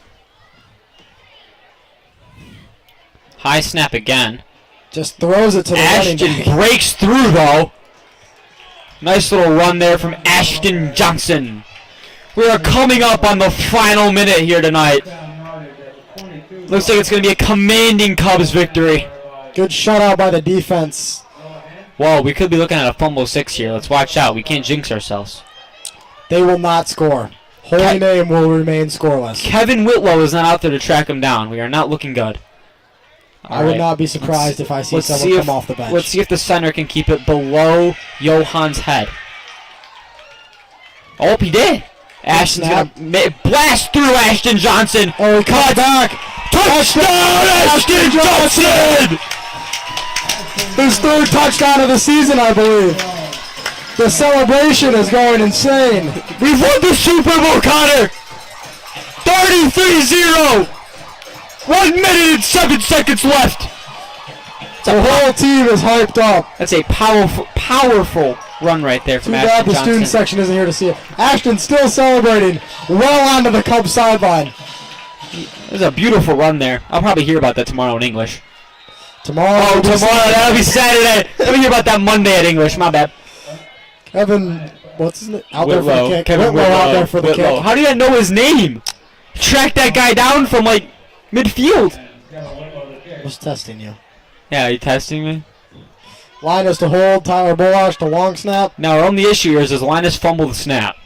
High snap again. Just throws it to the running Ashton back. breaks through, though. Nice little run there from Ashton Johnson. We are coming up on the final minute here tonight. Looks like it's going to be a commanding Cubs victory. Good shutout by the defense. Whoa, we could be looking at a fumble 6 here. Let's watch out. We can't jinx ourselves. They will not score. Holy name will remain scoreless. Kevin Whitlow is not out there to track him down. We are not looking good. I would not be surprised if I see someone come off the bench. Let's see if the center can keep it below Johan's head. Oh, he did. Ashton's gonna blast through Ashton Johnson. Oh, cut back. Touchdown, Ashton Johnson! His third touchdown of the season, I believe. The celebration is going insane. We've won the Super Bowl, Connor! 33-0! 1 minute and 7 seconds left! The whole team is hyped up. That's a powerful run right there from Too Ashton bad the Johnson. student section isn't here to see it. Ashton's still celebrating well onto the Cubs sideline. It was a beautiful run there. I'll probably hear about that tomorrow in English. Tomorrow. Oh, tomorrow. That'll be Saturday. Let me hear about that Monday at English. My bad. Kevin, what's his name? Out Whitlow. there for the kick. Kevin Whitlow out there for the Whitlow. kick. How do you know his name? Track that guy down from, like, midfield. Just testing you. Yeah, are you testing me? Linus to hold. Tyler Bolash to long snap. Now, our only issue here is Linus fumbled the snap.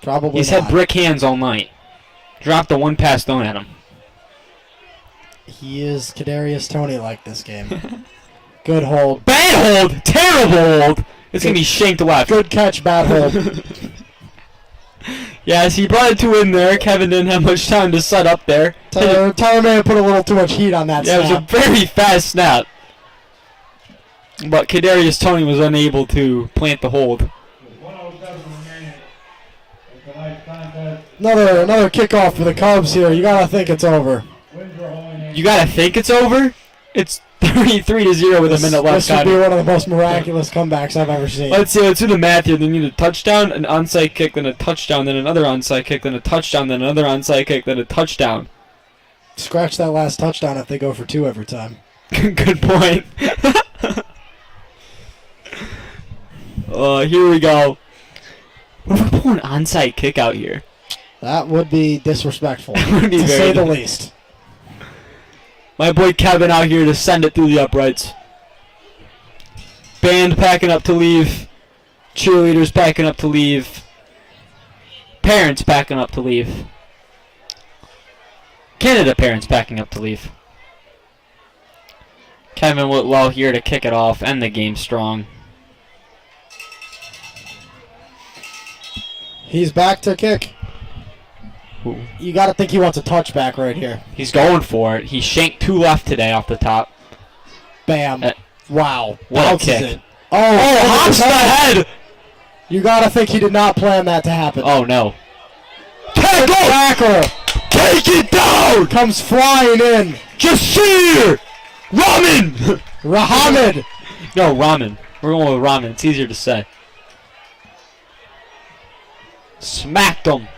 Probably He's not. had brick hands all night. Dropped the one pass thrown at him. He is Kadarius Toney like this game. Good hold. Bad hold! Terrible hold! It's going to be shanked left. Good catch, bad hold. Yes, he brought it to in there. Kevin didn't have much time to set up there. Tyler may have put a little too much heat on that Yeah, snap. it was a very fast snap. But Kadarius Toney was unable to plant the hold. Another kickoff for the Cubs here. You gotta think it's over. You gotta think it's over? It's 33-0 with a minute left. This would be one of the most miraculous comebacks I've ever seen. Let's do the math here. They need a touchdown, an onside kick, then a touchdown, then another onside kick, then a touchdown, then another onside kick, then a touchdown. Scratch that last touchdown if they go for 2 every time. Good point. Here we go. What if we pull an onside kick out here? That would be disrespectful, Would be to very say the least. My boy Kevin out here to send it through the uprights. Band packing up to leave. Cheerleaders packing up to leave. Parents packing up to leave. Canada parents packing up to leave. Kevin Whitlow here to kick it off, end the game strong. He's back to kick. Ooh. You got to think he wants a touchback right here. He's going for it. He shanked 2 left today off the top. Bam. Wow. What a Bounces kick. it. Oh, hops the head! You got to think he did not plan that to happen. Oh, no. Tackle! Take it down! Comes flying in. Jasir! Ramen! Rahamid. No, ramen. We're going with ramen. It's easier to say. Smacked him.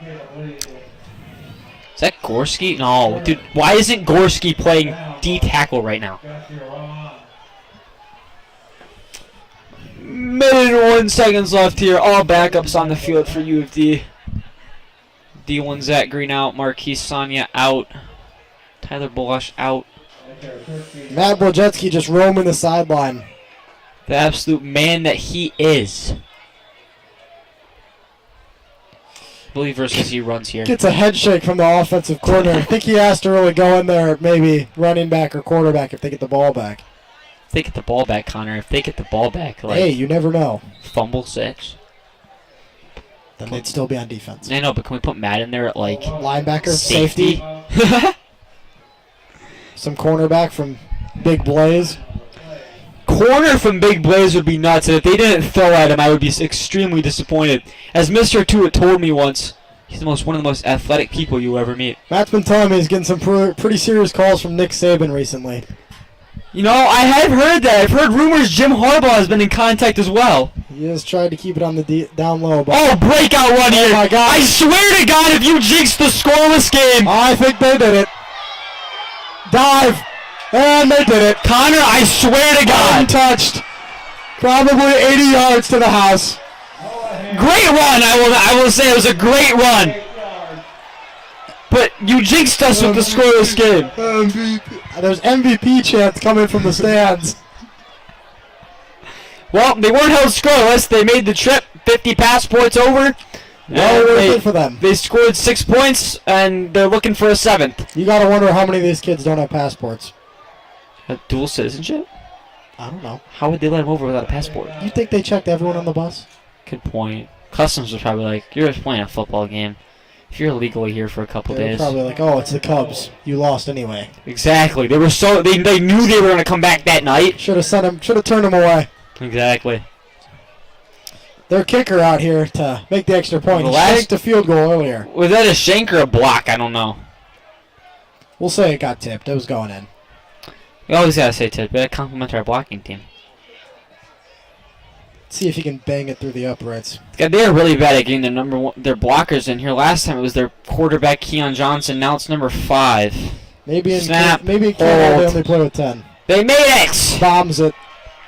Is that Gorski? No, dude. Why isn't Gorski playing D-tackle right now? Minute and 1 seconds left here. All backups on the field for U of D. D1 Zach Green out. Marquise Sonia out. Tyler Bolash out. Matt Wojcicki just roaming the sideline. The absolute man that he is. I believe versus he runs here. Gets a head shake from the offensive corner. I think he has to really go in there, maybe running back or quarterback if they get the ball back. If they get the ball back, Connor. If they get the ball back, like Hey, you never know. fumble 6. Then they'd still be on defense. I know, but can we put Matt in there at like Linebacker, safety? safety. Some cornerback from Big Blaze. Corner from Big Blaze would be nuts, and if they didn't throw at him, I would be extremely disappointed. As Mr. Tuitt told me once, He's one of the most athletic people you ever meet. Matt's been telling me he's getting some pretty serious calls from Nick Saban recently. You know, I have heard that. I've heard rumors Jim Harbaugh has been in contact as well. He has tried to keep it on the down low. But Oh, breakout run here. Oh my God. I swear to God, if you jinx the scoreless game. I think they did it. Dive. And they did it. Connor, I swear to God. Untouched. Probably 80 yards to the house. Great run. I will say it was a great run. But you jinxed us with the scoreless game. There's MVP chants coming from the stands. Well, they weren't held scoreless. They made the trip. 50 passports over. Well worth it for them. They scored 6 points, and they're looking for a 7th. You gotta wonder how many of these kids don't have passports. Dual citizenship? I don't know. How would they let him over without a passport? You think they checked everyone on the bus? Good point. Customs was probably like, you're just playing a football game. If you're illegally here for a couple They're days. probably like, oh, it's the Cubs. You lost anyway. Exactly. They were so they knew they were gonna come back that night. Should have turned him away. Exactly. Their kicker out here to make the extra point. He shanked a field goal earlier. Was that a shank or a block? I don't know. We'll say it got tipped. It was going in. We always gotta say tip, but compliment our blocking team. See if he can bang it through the uprights. God, they are really bad at getting their blockers in here. Last time it was their quarterback Keon Johnson. Now it's number 5. Maybe in Snap, Canada they hold. only play with 10. They made it. Bombs it.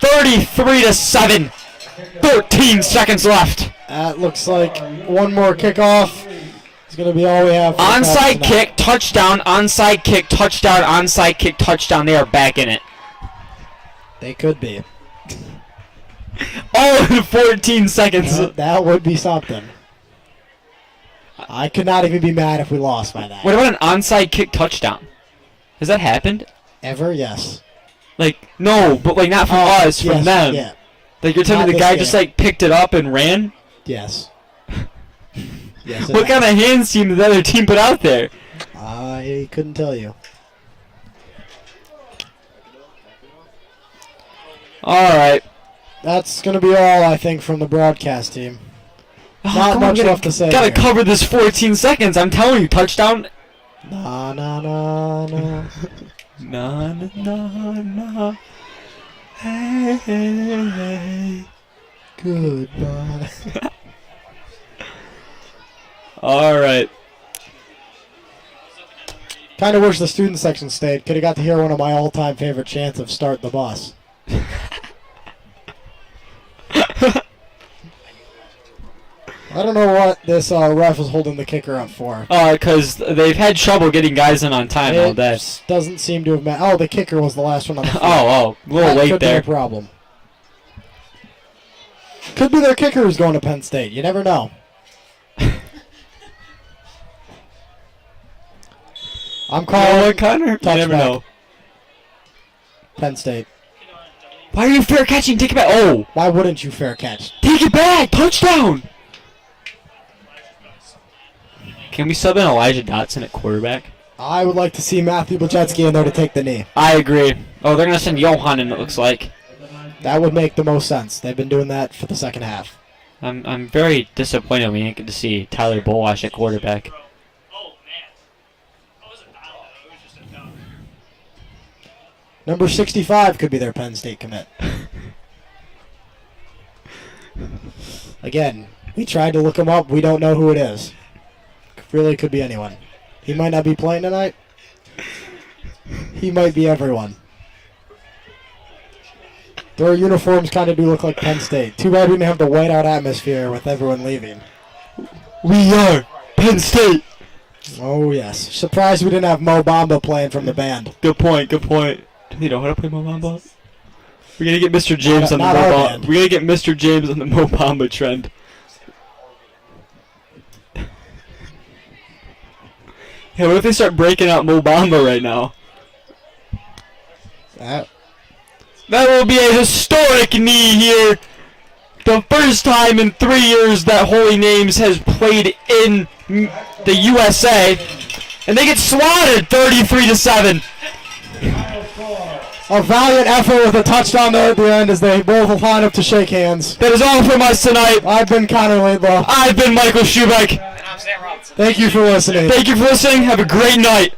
33-7. 13 seconds left. That looks like one more kickoff. It's gonna be all we have. For Onside kick, touchdown. Onside kick, touchdown. Onside kick, touchdown. They are back in it. They could be. All in 14 seconds. That would be something. I could not even be mad if we lost by that. What about an onside kick touchdown? Has that happened? Ever? Yes. Like, no, but like not from us, from yes, them. Yeah. Like you're telling me Not the guy this just game. like picked it up and ran? Yes. Yes. What kind of hands team did the other team put out there? I couldn't tell you. Alright. That's gonna be all I think from the broadcast team. Not much left to say. Gotta here. cover this 14 seconds. I'm telling you, touchdown. Nah, nah, nah, nah. Na na na na. Hey, hey, hey. Goodbye. Alright. Kind of wish the student section stayed. Could have got to hear one of my all-time favorite chants of "Start the Bus." I don't know what this ref is holding the kicker up for. Because they've had trouble getting guys in on time all day. It doesn't seem to have met. Oh, the kicker was the last one on the field. A little That late could there. be a problem. Could be their kicker who's going to Penn State. You never know. I'm calling what, Connor? You never touchback. know. Penn State. Why are you fair catching? Take it back. Oh, Why wouldn't you fair catch? take it back. Touchdown. Can we sub in Elijah Dotson at quarterback? I would like to see Matthew Blachetsky in there to take the knee. I agree. Oh, they're going to send Johan in, it looks like. That would make the most sense. They've been doing that for the second half. I'm very disappointed we didn't get to see Tyler Bolash at quarterback. Number 65 could be their Penn State commit. Again, we tried to look him up. We don't know who it is. Really could be anyone. He might not be playing tonight. He might be everyone. Their uniforms kind of do look like Penn State. Too bad we didn't have the whiteout atmosphere with everyone leaving. We are Penn State. Oh, yes. Surprised we didn't have Mo Bamba playing from the band. Good point, good point. Do you know how to play Mo Bamba? We're going to get Mr. James on the Not Mo our Bamba. band. We're going to get Mr. James on the Mo Bamba trend. Hey, what if they start breaking out Mo Bamba right now? That That will be a historic knee here. The first time in 3 years that Holy Names has played in the USA. And they get swatted 33-7. A valiant effort with a touchdown there at the end as they both line up to shake hands. That is all from us tonight. I've been Connor Laidlaw. I've been Michael Schubeck. Thank you for listening. Thank you for listening. Have a great night.